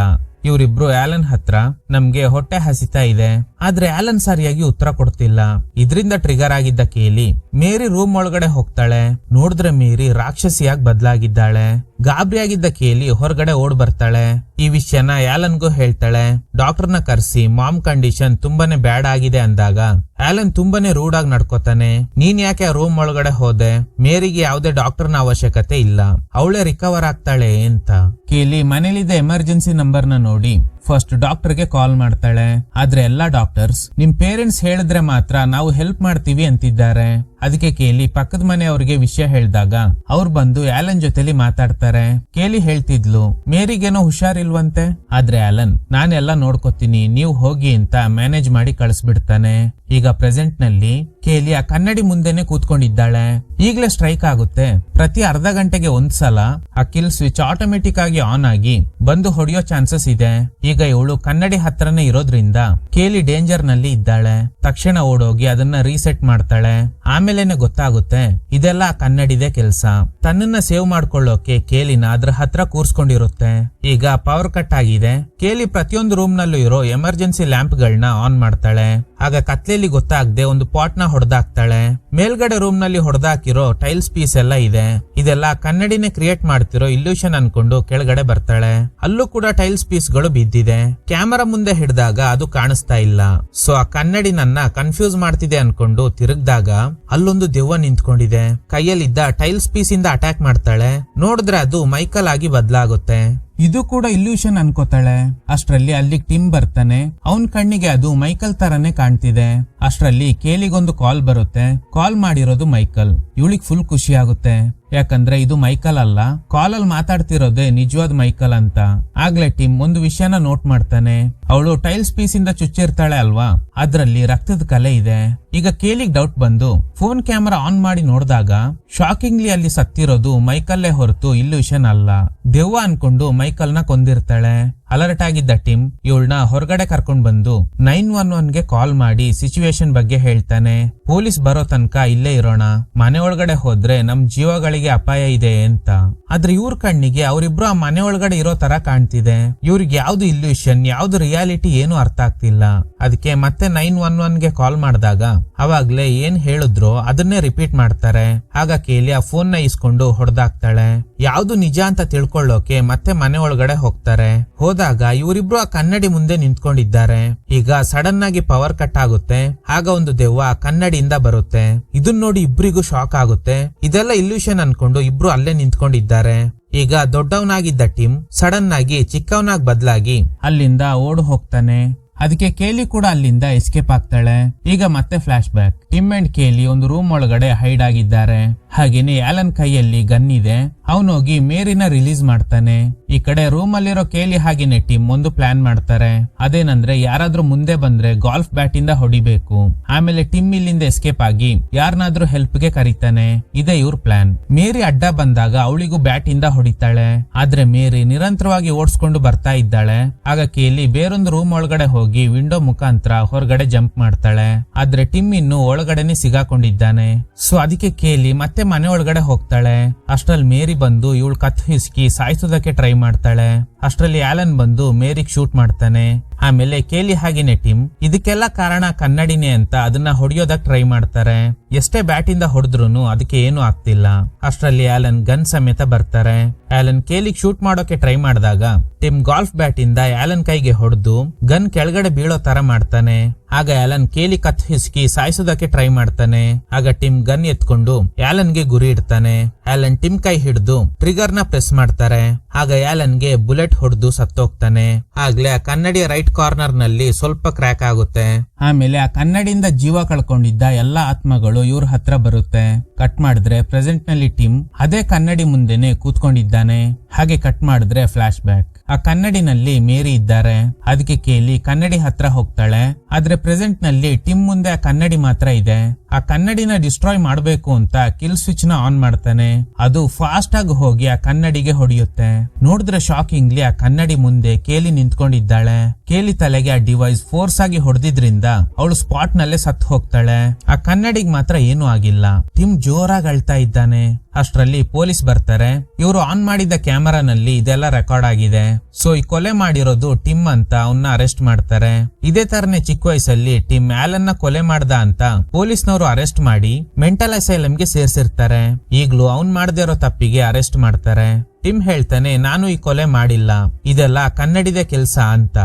ಇವರಿಬ್ರು ಆಲನ್ ಹತ್ರ ನಮ್ಗೆ ಹೊಟ್ಟೆ ಹಸಿತಾ ಇದೆ, ಆದ್ರೆ ಆಲನ್ ಸರಿಯಾಗಿ ಉತ್ತರ ಕೊಡ್ತಿಲ್ಲ. ಇದರಿಂದ ಟ್ರಿಗರ್ ಆಗಿದ್ದ ಕೇಲಿ ಮೇರಿ ರೂಮ್ ಒಳಗಡೆ ಹೋಗ್ತಾಳೆ. ನೋಡಿದ್ರೆ ಮೇರಿ ರಾಕ್ಷಸಿಯಾಗಿ ಬದಲಾಗಿದ್ದಾಳೆ. ಗಾಬರಿಯಾಗಿದ್ದ ಕೇಲಿ ಹೊರಗಡೆ ಓಡ್ ಬರ್ತಾಳೆ. ಈ ವಿಷಯನ ಆಲನ್ಗೂ ಹೇಳ್ತಾಳೆ. ಡಾಕ್ಟರ್ನ ಕರ್ಸಿ ಮಾಮ್ ಕಂಡೀಷನ್ ತುಂಬಾನೇ ಬ್ಯಾಡ್ ಆಗಿದೆ ಅಂದಾಗ ಆಲನ್ ತುಂಬಾನೇ ರೂಡ್ ಆಗಿ ನಡ್ಕೋತಾನೆ. ನೀನ್ ಯಾಕೆ ರೂಮ್ ಒಳಗಡೆ ಹೋದೆ? ಮೇರಿಗೆ ಯಾವುದೇ ಡಾಕ್ಟರ್ನ ಅವಶ್ಯಕತೆ ಇಲ್ಲ, ಅವಳೇ ರಿಕವರ್ ಆಗ್ತಾಳೆ ಅಂತ. ಕೇಲಿ ಮನೇಲಿದ್ದ ಎಮರ್ಜೆನ್ಸಿ ನಂಬರ್ ನ ನೋಡಿ ಫಸ್ಟ್ ಡಾಕ್ಟರ್ಗೆ ಕಾಲ್ ಮಾಡ್ತಾಳೆ. ಆದ್ರೆ ಎಲ್ಲಾ ಡಾಕ್ಟರ್ಸ್ ನಿಮ್ ಪೇರೆಂಟ್ಸ್ ಹೇಳಿದ್ರೆ ಮಾತ್ರ ನಾವು ಹೆಲ್ಪ್ ಮಾಡ್ತೀವಿ ಅಂತಿದ್ದಾರೆ. ಅದಕ್ಕೆ ಕೇಲಿ ಪಕ್ಕದ ಮನೆಯವ್ರಿಗೆ ವಿಷಯ ಹೇಳಿದಾಗ ಅವ್ರು ಬಂದು ಆಲನ್ ಜೊತೆಲಿ ಮಾತಾಡ್ತಾರೆ. ಕೇಲಿ ಹೇಳ್ತಿದ್ಲು ಮೇರಿಗೇನೋ ಹುಷಾರಿಲ್ವಂತೆ, ಆದ್ರೆ ಆಲನ್ ನಾನೆಲ್ಲ ನೋಡ್ಕೊತೀನಿ, ನೀವು ಹೋಗಿ ಅಂತ ಮ್ಯಾನೇಜ್ ಮಾಡಿ ಕಳಿಸ್ಬಿಡ್ತಾನೆ. ಈಗ ಪ್ರೆಸೆಂಟ್ ನಲ್ಲಿ ಕೇಲಿ ಆ ಕನ್ನಡಿ ಮುಂದೆನೆ ಕೂತ್ಕೊಂಡಿದ್ದಾಳೆ. ಈಗ್ಲೇ ಸ್ಟ್ರೈಕ್ ಆಗುತ್ತೆ. ಪ್ರತಿ ಅರ್ಧ ಗಂಟೆಗೆ ಒಂದ್ಸಲ ಆ ಕಿಲ್ ಸ್ವಿಚ್ ಆಟೋಮೆಟಿಕ್ ಆಗಿ ಆನ್ ಆಗಿ ಬಂದು ಹೊಡೆಯೋ ಚಾನ್ಸಸ್ ಇದೆ. ಈಗ ಇವಳು ಕನ್ನಡಿ ಹತ್ರನೇ ಇರೋದ್ರಿಂದ ಕೇಲಿ ಡೇಂಜರ್ ನಲ್ಲಿ ಇದ್ದಾಳೆ. ತಕ್ಷಣ ಓಡೋಗಿ ಅದನ್ನ ರೀಸೆಟ್ ಮಾಡ್ತಾಳೆ. ಆಮೇಲೆನೆ ಗೊತ್ತಾಗುತ್ತೆ ಇದೆಲ್ಲ ಕನ್ನಡಿದೆ ಕೆಲ್ಸ. ತನ್ನನ್ನ ಸೇವ್ ಮಾಡ್ಕೊಳ್ಳೋಕೆ ಕೇಲಿನ ಅದ್ರ ಹತ್ರ ಕೂರ್ಸ್ಕೊಂಡಿರುತ್ತೆ. ಈಗ ಪವರ್ ಕಟ್ ಆಗಿದೆ. ಕೇಲಿ ಪ್ರತಿಯೊಂದು ರೂಮ್ ನಲ್ಲೂ ಇರೋ ಎಮರ್ಜೆನ್ಸಿ ಲ್ಯಾಂಪ್ ಗಳನ್ನ ಆನ್ ಮಾಡ್ತಾಳೆ. ಆಗ ಕತ್ಲೆಯಲ್ಲಿ ಗೊತ್ತಾಗದೆ ಒಂದು ಪಾಟ್ ನ ಹೊಡೆದಾಕ್ತಾಳೆ. ಮೇಲ್ಗಡೆ ರೂಮ್ ನಲ್ಲಿ ಹೊಡೆದಾಕಿರೋ ಟೈಲ್ಸ್ ಪೀಸ್ ಎಲ್ಲ ಇದೆ. ಇದೆಲ್ಲ ಕನ್ನಡಿನೇ ಕ್ರಿಯೇಟ್ ಮಾಡ್ತಿರೋ ಇಲ್ಯೂಷನ್ ಅನ್ಕೊಂಡು ಕೆಳಗಡೆ ಬರ್ತಾಳೆ. ಅಲ್ಲೂ ಕೂಡ ಟೈಲ್ಸ್ ಪೀಸ್ ಗಳು ಬಿದ್ದಿದೆ. ಕ್ಯಾಮರಾ ಮುಂದೆ ಹಿಡಿದಾಗ ಅದು ಕಾಣಿಸ್ತಾ ಇಲ್ಲ. ಸೊ ಆ ಕನ್ನಡಿ ನನ್ನ ಕನ್ಫ್ಯೂಸ್ ಮಾಡ್ತಿದೆ ಅನ್ಕೊಂಡು ತಿರುಗ್ದಾಗ ಅಲ್ಲೊಂದು ದೆವ್ವ ನಿಂತ್ಕೊಂಡಿದೆ. ಕೈಯಲ್ಲಿದ್ದ ಟೈಲ್ಸ್ ಪೀಸ್ ಇಂದ ಅಟ್ಯಾಕ್ ಮಾಡ್ತಾಳೆ. ನೋಡಿದ್ರೆ ಅದು ಮೈಕಲ್ ಆಗಿ ಬದಲಾಗುತ್ತೆ. ಇದು ಕೂಡ ಇಲ್ಯೂಷನ್ ಅನ್ಕೋತಾಳೆ. ಅಷ್ಟ್ರಲ್ಲಿ ಅಲ್ಲಿ ಟಿಮ್ ಬರ್ತಾನೆ. ಅವನ್ ಕಣ್ಣಿಗೆ ಅದು ಮೈಕಲ್ ತರನೇ ಕಾಣ್ತಿದೆ. ಅಷ್ಟ್ರಲ್ಲಿ ಕೇಲಿಗೊಂದು ಕಾಲ್ ಬರುತ್ತೆ. ಕಾಲ್ ಮಾಡಿರೋದು ಮೈಕಲ್. ಇವಳಿಗೆ ಫುಲ್ ಖುಷಿ ಆಗುತ್ತೆ. ಯಾಕಂದ್ರೆ ಇದು ಮೈಕಲ್ ಅಲ್ಲ, ಕಾಲಲ್ಲಿ ಮಾತಾಡ್ತಿರೋದೇ ನಿಜವಾದ ಮೈಕಲ್ ಅಂತ. ಆಗ್ಲೇ ಟಿಮ್ ಒಂದು ವಿಷಯನ ನೋಟ್ ಮಾಡ್ತಾನೆ. ಅವಳು ಟೈಲ್ಸ್ ಪೀಸ್ ಇಂದ ಚುಚ್ಚಿರ್ತಾಳೆ ಅಲ್ವಾ, ಅದ್ರಲ್ಲಿ ರಕ್ತದ ಕಲೆ ಇದೆ. ಈಗ ಕೇಲಿಗ್ ಡೌಟ್ ಬಂದು ಫೋನ್ ಕ್ಯಾಮೆರಾ ಆನ್ ಮಾಡಿ ನೋಡಿದಾಗ ಶಾಕಿಂಗ್ಲಿ ಅಲ್ಲಿ ಸತ್ತಿರೋದು ಮೈಕಲ್ಲೇ ಹೊರತು ಇಲ್ಯೂಷನ್ ಅಲ್ಲ. ದೆವ್ವ ಅನ್ಕೊಂಡು ಮೈಕಲ್ ನ ಕೊಂದಿರ್ತಾಳೆ. ಅಲರ್ಟ್ ಆಗಿದ್ದ ಟಿಮ್ ಇವಳನ್ನ ಹೊರಗಡೆ ಕರ್ಕೊಂಡ್ ಬಂದು 911 ಗೆ ಕಾಲ್ ಮಾಡಿ ಸಿಚುವೇಶನ್ ಬಗ್ಗೆ ಹೇಳ್ತಾನೆ. ಪೊಲೀಸ್ ಬರೋ ತನಕ ಇಲ್ಲೇ ಇರೋಣ, ಮನೆ ಒಳಗಡೆ ಹೋದ್ರೆ ನಮ್ ಜೀವಗಳಿಗೆ ಅಪಾಯ ಇದೆ ಅಂತ. ಆದ್ರೆ ಇವ್ರ ಕಣ್ಣಿಗೆ ಅವರಿಬ್ರು ಆ ಮನೆ ಒಳಗಡೆ ಇರೋ ತರ ಕಾಣ್ತಿದೆ. ಇವ್ರಿಗೆ ಯಾವ್ದು ಇಲ್ಯೂಷನ್ ಯಾವ್ದು ರಿಯಾಲಿಟಿ ಏನು ಅರ್ಥ ಆಗ್ತಿಲ್ಲ. ಅದಕ್ಕೆ ಮತ್ತೆ 911 ಗೆ ಕಾಲ್ ಮಾಡಿದಾಗ ಅವಾಗ್ಲೇ ಏನ್ ಹೇಳಿದ್ರು ಅದನ್ನೇ ರಿಪೀಟ್ ಮಾಡ್ತಾರೆ. ಆಗ ಕೇಲಿ ಆ ಫೋನ್ ನ ಇಸ್ಕೊಂಡು ಹೊಡೆದಾಕ್ತಾಳೆ. ಯಾವ್ದು ನಿಜ ಅಂತ ತಿಳ್ಕೊಳ್ಳೋಕೆ ಮತ್ತೆ ಮನೆ ಒಳಗಡೆ ಹೋಗ್ತಾರೆ. ಹೋದಾಗ ಇವರಿಬ್ರು ಆ ಕನ್ನಡಿ ಮುಂದೆ ನಿಂತ್ಕೊಂಡಿದ್ದಾರೆ. ಈಗ ಸಡನ್ ಆಗಿ ಪವರ್ ಕಟ್ ಆಗುತ್ತೆ. ಆಗ ಒಂದು ದೆವ್ವ ಕನ್ನಡಿಯಿಂದ ಬರುತ್ತೆ. ಇದನ್ನ ನೋಡಿ ಇಬ್ರಿಗೂ ಶಾಕ್ ಆಗುತ್ತೆ. ಇದೆಲ್ಲ ಇಲ್ಯೂಷನ್ ಅನ್ಕೊಂಡು ಇಬ್ರು ಅಲ್ಲೇ ನಿಂತ್ಕೊಂಡಿದ್ದಾರೆ. ಈಗ ದೊಡ್ಡವನಾಗಿದ್ದ ಟಿಮ್ ಸಡನ್ ಆಗಿ ಚಿಕ್ಕವನಾಗಿ ಬದಲಾಗಿ ಅಲ್ಲಿಂದ ಓಡ್ ಹೋಗ್ತಾನೆ. ಅದಕ್ಕೆ ಕೇಲಿ ಕೂಡ ಅಲ್ಲಿಂದ ಎಸ್ಕೇಪ್ ಆಗ್ತಾಳೆ. ಈಗ ಮತ್ತೆ flashback. Tim and Kaylee ಒಂದು ರೂಮ್ ಒಳಗಡೆ ಹೈಡ್ ಆಗಿದ್ದಾರೆ. ಹಾಗೇನೆ ಆಲನ್ ಕೈಯಲ್ಲಿ ಗನ್ ಇದೆ. ಅವನೋಗಿ ಮೇರಿನ ರಿಲೀಸ್ ಮಾಡ್ತಾನೆ. ಈ ಕಡೆ ರೂಮ್ ಅಲ್ಲಿರೋ ಕೇಲಿ ಹಾಗೇನೆ ಟಿಮ್ ಒಂದು ಪ್ಲಾನ್ ಮಾಡ್ತಾರೆ. ಅದೇನಂದ್ರೆ ಯಾರಾದ್ರೂ ಮುಂದೆ ಬಂದ್ರೆ ಗಾಲ್ಫ್ ಬ್ಯಾಟ್ ಇಂದ ಹೊಡಿಬೇಕು. ಆಮೇಲೆ ಟಿಮ್ ಇಲ್ಲಿಂದ ಎಸ್ಕೇಪ್ ಆಗಿ ಯಾರನ್ನಾದ್ರೂ ಹೆಲ್ಪ್ ಗೆ ಕರೀತಾನೆ. ಇದೇ ಇವ್ರ ಪ್ಲಾನ್. ಮೇರಿ ಅಡ್ಡ ಬಂದಾಗ ಅವಳಿಗೂ ಬ್ಯಾಟ್ ಇಂದ ಹೊಡಿತಾಳೆ. ಆದ್ರೆ ಮೇರಿ ನಿರಂತರವಾಗಿ ಓಡಿಸ್ಕೊಂಡು ಬರ್ತಾ ಇದ್ದಾಳೆ. ಆಗ ಕೇಲಿ ಬೇರೊಂದು ರೂಮ್ ಒಳಗಡೆ ಹೋಗಿ ವಿಂಡೋ ಮುಖಾಂತರ ಹೊರಗಡೆ ಜಂಪ್ ಮಾಡ್ತಾಳೆ. ಆದ್ರೆ ಟಿಮ್ ಇನ್ನು ಒಳಗಡೆನೆ ಸಿಗಾಕೊಂಡಿದ್ದಾನೆ. ಸೊ ಅದಕ್ಕೆ ಕೇಲಿ ಮತ್ತೆ ಮನೆ ಒಳಗಡೆ ಹೋಗ್ತಾಳೆ. ಅಷ್ಟ್ರಲ್ಲಿ ಮೇರಿ ಬಂದು ಇವಳು ಕತ್ತು ಹಿಸ್ಕಿ ಸಾಯಿಸೋದಕ್ಕೆ ಟ್ರೈ ಮಾಡ್ತಾಳೆ. ಅಷ್ಟ್ರಲ್ಲಿ ಆಲನ್ ಬಂದು ಮೇರಿಗ್ ಶೂಟ್ ಮಾಡ್ತಾನೆ. ಆಮೇಲೆ ಕೇಲಿ ಹಾಗೇನೆ ಟಿಮ್ ಇದಕ್ಕೆಲ್ಲ ಕಾರಣ ಕನ್ನಡಿನೇ ಅಂತ ಅದನ್ನ ಹೊಡೆಯೋದಕ್ ಟ್ರೈ ಮಾಡ್ತಾರೆ. ಎಷ್ಟೇ ಬ್ಯಾಟ್ ಇಂದ ಹೊಡೆದ್ರು ಅದಕ್ಕೆ ಏನು ಆಗ್ತಿಲ್ಲ. ಅಷ್ಟ್ರಲ್ಲಿ ಆಲನ್ ಗನ್ ಸಮೇತ ಬರ್ತಾರೆ. ಆಲನ್ ಕೇಲಿಗ್ ಶೂಟ್ ಮಾಡೋಕೆ ಟ್ರೈ ಮಾಡಿದಾಗ ಟಿಮ್ ಗಾಲ್ಫ್ ಬ್ಯಾಟ್ ಇಂದ ಆಲನ್ ಕೈಗೆ ಹೊಡೆದು ಗನ್ ಕೆಳಗಡೆ ಬೀಳೋ ತರ ಮಾಡ್ತಾನೆ. ಆಗ ಆಲನ್ ಕೇಲಿ ಕತ್ತು ಹಿಸ್ಕಿ ಸಾಯಿಸೋದಕ್ಕೆ ಟ್ರೈ ಮಾಡ್ತಾನೆ. ಆಗ ಟಿಮ್ ಗನ್ ಎತ್ಕೊಂಡು ಆಲನ್ಗೆ ಗುರಿ ಇಡ್ತಾನೆ. ಆಲನ್ ಟಿಮ್ ಕೈ ಹಿಡಿದು ಟ್ರಿಗರ್ ನ ಪ್ರೆಸ್ ಮಾಡ್ತಾರೆ. ಆಗ ಆಲನ್ಗೆ ಬುಲೆಟ್ ಹೊಡೆದು ಸತ್ತೋಗ್ತಾನೆ. ಆಗ್ಲೇ ಆ ಕನ್ನಡಿಯ ರೈಟ್ ಕಾರ್ನರ್ ನಲ್ಲಿ ಸ್ವಲ್ಪ ಕ್ರ್ಯಾಕ್ ಆಗುತ್ತೆ. ಆಮೇಲೆ ಆ ಕನ್ನಡಿಯಿಂದ ಜೀವ ಕಳ್ಕೊಂಡಿದ್ದ ಎಲ್ಲಾ ಆತ್ಮಗಳು ಇವ್ರ ಹತ್ರ ಬರುತ್ತೆ. ಕಟ್ ಮಾಡಿದ್ರೆ ಪ್ರೆಸೆಂಟ್ ನಲ್ಲಿ ಟಿಮ್ ಅದೇ ಕನ್ನಡಿ ಮುಂದೆನೆ ಕೂತ್ಕೊಂಡಿದ್ದಾನೆ. ಹಾಗೆ ಕಟ್ ಮಾಡಿದ್ರೆ ಫ್ಲಾಶ್ ಬ್ಯಾಕ್. ಆ ಕನ್ನಡಿನಲ್ಲಿ ಮೇರಿ ಇದ್ದಾರೆ. ಅದಕ್ಕೆ ಕೇಳಿ ಕನ್ನಡಿ ಹತ್ರ ಹೋಗ್ತಾಳೆ. ಆದ್ರೆ ಪ್ರೆಸೆಂಟ್ ನಲ್ಲಿ ಟಿಮ್ ಮುಂದೆ ಆ ಕನ್ನಡಿ ಮಾತ್ರ ಇದೆ. ಆ ಕನ್ನಡಿನ ಡಿಸ್ಟ್ರಾಯ್ ಮಾಡ್ಬೇಕು ಅಂತ ಕಿಲ್ ಸ್ವಿಚ್ ನ ಆನ್ ಮಾಡ್ತಾನೆ. ಅದು ಫಾಸ್ಟ್ ಆಗಿ ಹೋಗಿ ಆ ಕನ್ನಡಿಗೆ ಹೊಡೆಯುತ್ತೆ. ನೋಡಿದ್ರೆ ಶಾಕಿಂಗ್ಲಿ ಆ ಕನ್ನಡಿ ಮುಂದೆ ಕೇಲಿ ನಿಂತ್ಕೊಂಡಿದ್ದಾಳೆ. ಕೇಲಿ ತಲೆಗೆ ಆ ಡಿವೈಸ್ ಫೋರ್ಸ್ ಆಗಿ ಹೊಡೆದಿದ್ರಿಂದ ಅವಳು ಸ್ಪಾಟ್ ನಲ್ಲೇ ಸತ್ತು ಹೋಗ್ತಾಳೆ. ಆ ಕನ್ನಡಿಗೆ ಮಾತ್ರ ಏನೂ ಆಗಿಲ್ಲ. ಟಿಮ್ ಜೋರಾಗಿ ಅಳ್ತಾ ಇದ್ದಾನೆ. ಅಷ್ಟರಲ್ಲಿ ಪೊಲೀಸ್ ಬರ್ತಾರೆ. ಇವರು ಆನ್ ಮಾಡಿದ ಕ್ಯಾಮೆರಾನಲ್ಲಿ ಇದೆಲ್ಲ ರೆಕಾರ್ಡ್ ಆಗಿದೆ. ಸೊ ಈ ಕೊಲೆ ಮಾಡಿರೋದು ಟಿಮ್ ಅಂತ ಅವನ್ನ ಅರೆಸ್ಟ್ ಮಾಡ್ತಾರೆ. ಇದೇ ತರನೇ ಚಿಕ್ಕ ವಯಸ್ಸಲ್ಲಿ ಟಿಮ್ ಆಲನ್ ನ ಕೊಲೆ ಮಾಡ್ದ ಅಂತ ಪೊಲೀಸ್ನವರು ಅರೆಸ್ಟ್ ಮಾಡಿ ಮೆಂಟಲ್ ಅಸೈಲಂಗೆ ಸೇರ್ಸಿರ್ತಾರೆ. ಈಗ್ಲೂ ಅವ್ನ್ ಮಾಡದೇ ಇರೋ ತಪ್ಪಿಗೆ ಅರೆಸ್ಟ್ ಮಾಡ್ತಾರೆ. ಟಿಮ್ ಹೇಳ್ತಾನೆ, ನಾನು ಈ ಕೊಲೆ ಮಾಡಿಲ್ಲ, ಇದೆಲ್ಲ ಕನ್ನಡಿದ ಕೆಲ್ಸ ಅಂತ.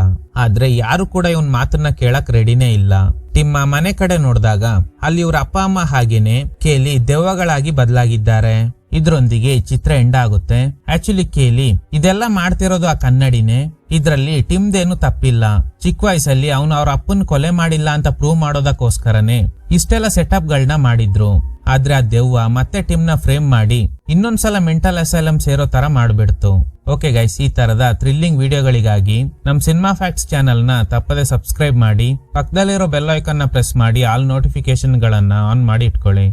ಆದ್ರೆ ಯಾರು ಕೂಡ ಇವನ್ ಮಾತನ್ನ ಕೇಳಕ್ ರೆಡಿನೇ ಇಲ್ಲ. ಟಿಮ್ ಆ ಮನೆ ಕಡೆ ನೋಡಿದಾಗ ಅಲ್ಲಿ ಇವ್ರ ಅಪ್ಪ ಅಮ್ಮ ಹಾಗೇನೆ ಕೇಲಿ ದೆವ್ವಗಳಾಗಿ ಬದಲಾಗಿದ್ದಾರೆ. ಇದ್ರೊಂದಿಗೆ ಚಿತ್ರ ಎಂಡ್ ಆಗುತ್ತೆ. ಆಕ್ಚುಲಿ ಕೇಲಿ ಇದೆಲ್ಲ ಮಾಡ್ತಿರೋದು ಆ ಕನ್ನಡಿನೇ. ಇದ್ರಲ್ಲಿ ಟಿಮ್ದೇನು ತಪ್ಪಿಲ್ಲ. ಚಿಕ್ಕ ವಯಸ್ಸಲ್ಲಿ ಅವನು ಅವ್ರ ಅಪ್ಪನ್ ಕೊಲೆ ಮಾಡಿಲ್ಲ ಅಂತ ಪ್ರೂವ್ ಮಾಡೋದಕ್ಕೋಸ್ಕರನೇ ಇಷ್ಟೆಲ್ಲ ಸೆಟಪ್ ಗಳನ್ನ ಮಾಡಿದ್ರು. ಆದ್ರೆ ಆ ದೆವ್ವ ಮತ್ತೆ ಟಿಮ್ ನ ಫ್ರೇಮ್ ಮಾಡಿ ಇನ್ನೊಂದ್ಸಲ ಮೆಂಟಲ್ ಅಸೈಲಂ ಸೇರೋ ತರ ಮಾಡ್ಬಿಡ್ತು. ಓಕೆ ಗೈಸ್, ಈ ತರದ ಥ್ರಿಲ್ಲಿಂಗ್ ವಿಡಿಯೋಗಳಿಗಾಗಿ ನಮ್ ಸಿನಿಮಾ ಫ್ಯಾಕ್ಟ್ಸ್ ಚಾನೆಲ್ ನ ತಪ್ಪದೆ ಸಬ್ಸ್ಕ್ರೈಬ್ ಮಾಡಿ. ಪಕ್ಕದಲ್ಲಿರೋ ಬೆಲ್ ಐಕಾನ್ ನ ಪ್ರೆಸ್ ಮಾಡಿ ಆಲ್ ನೋಟಿಫಿಕೇಶನ್ ಗಳನ್ನ ಆನ್ ಮಾಡಿ ಇಟ್ಕೊಳ್ಳಿ.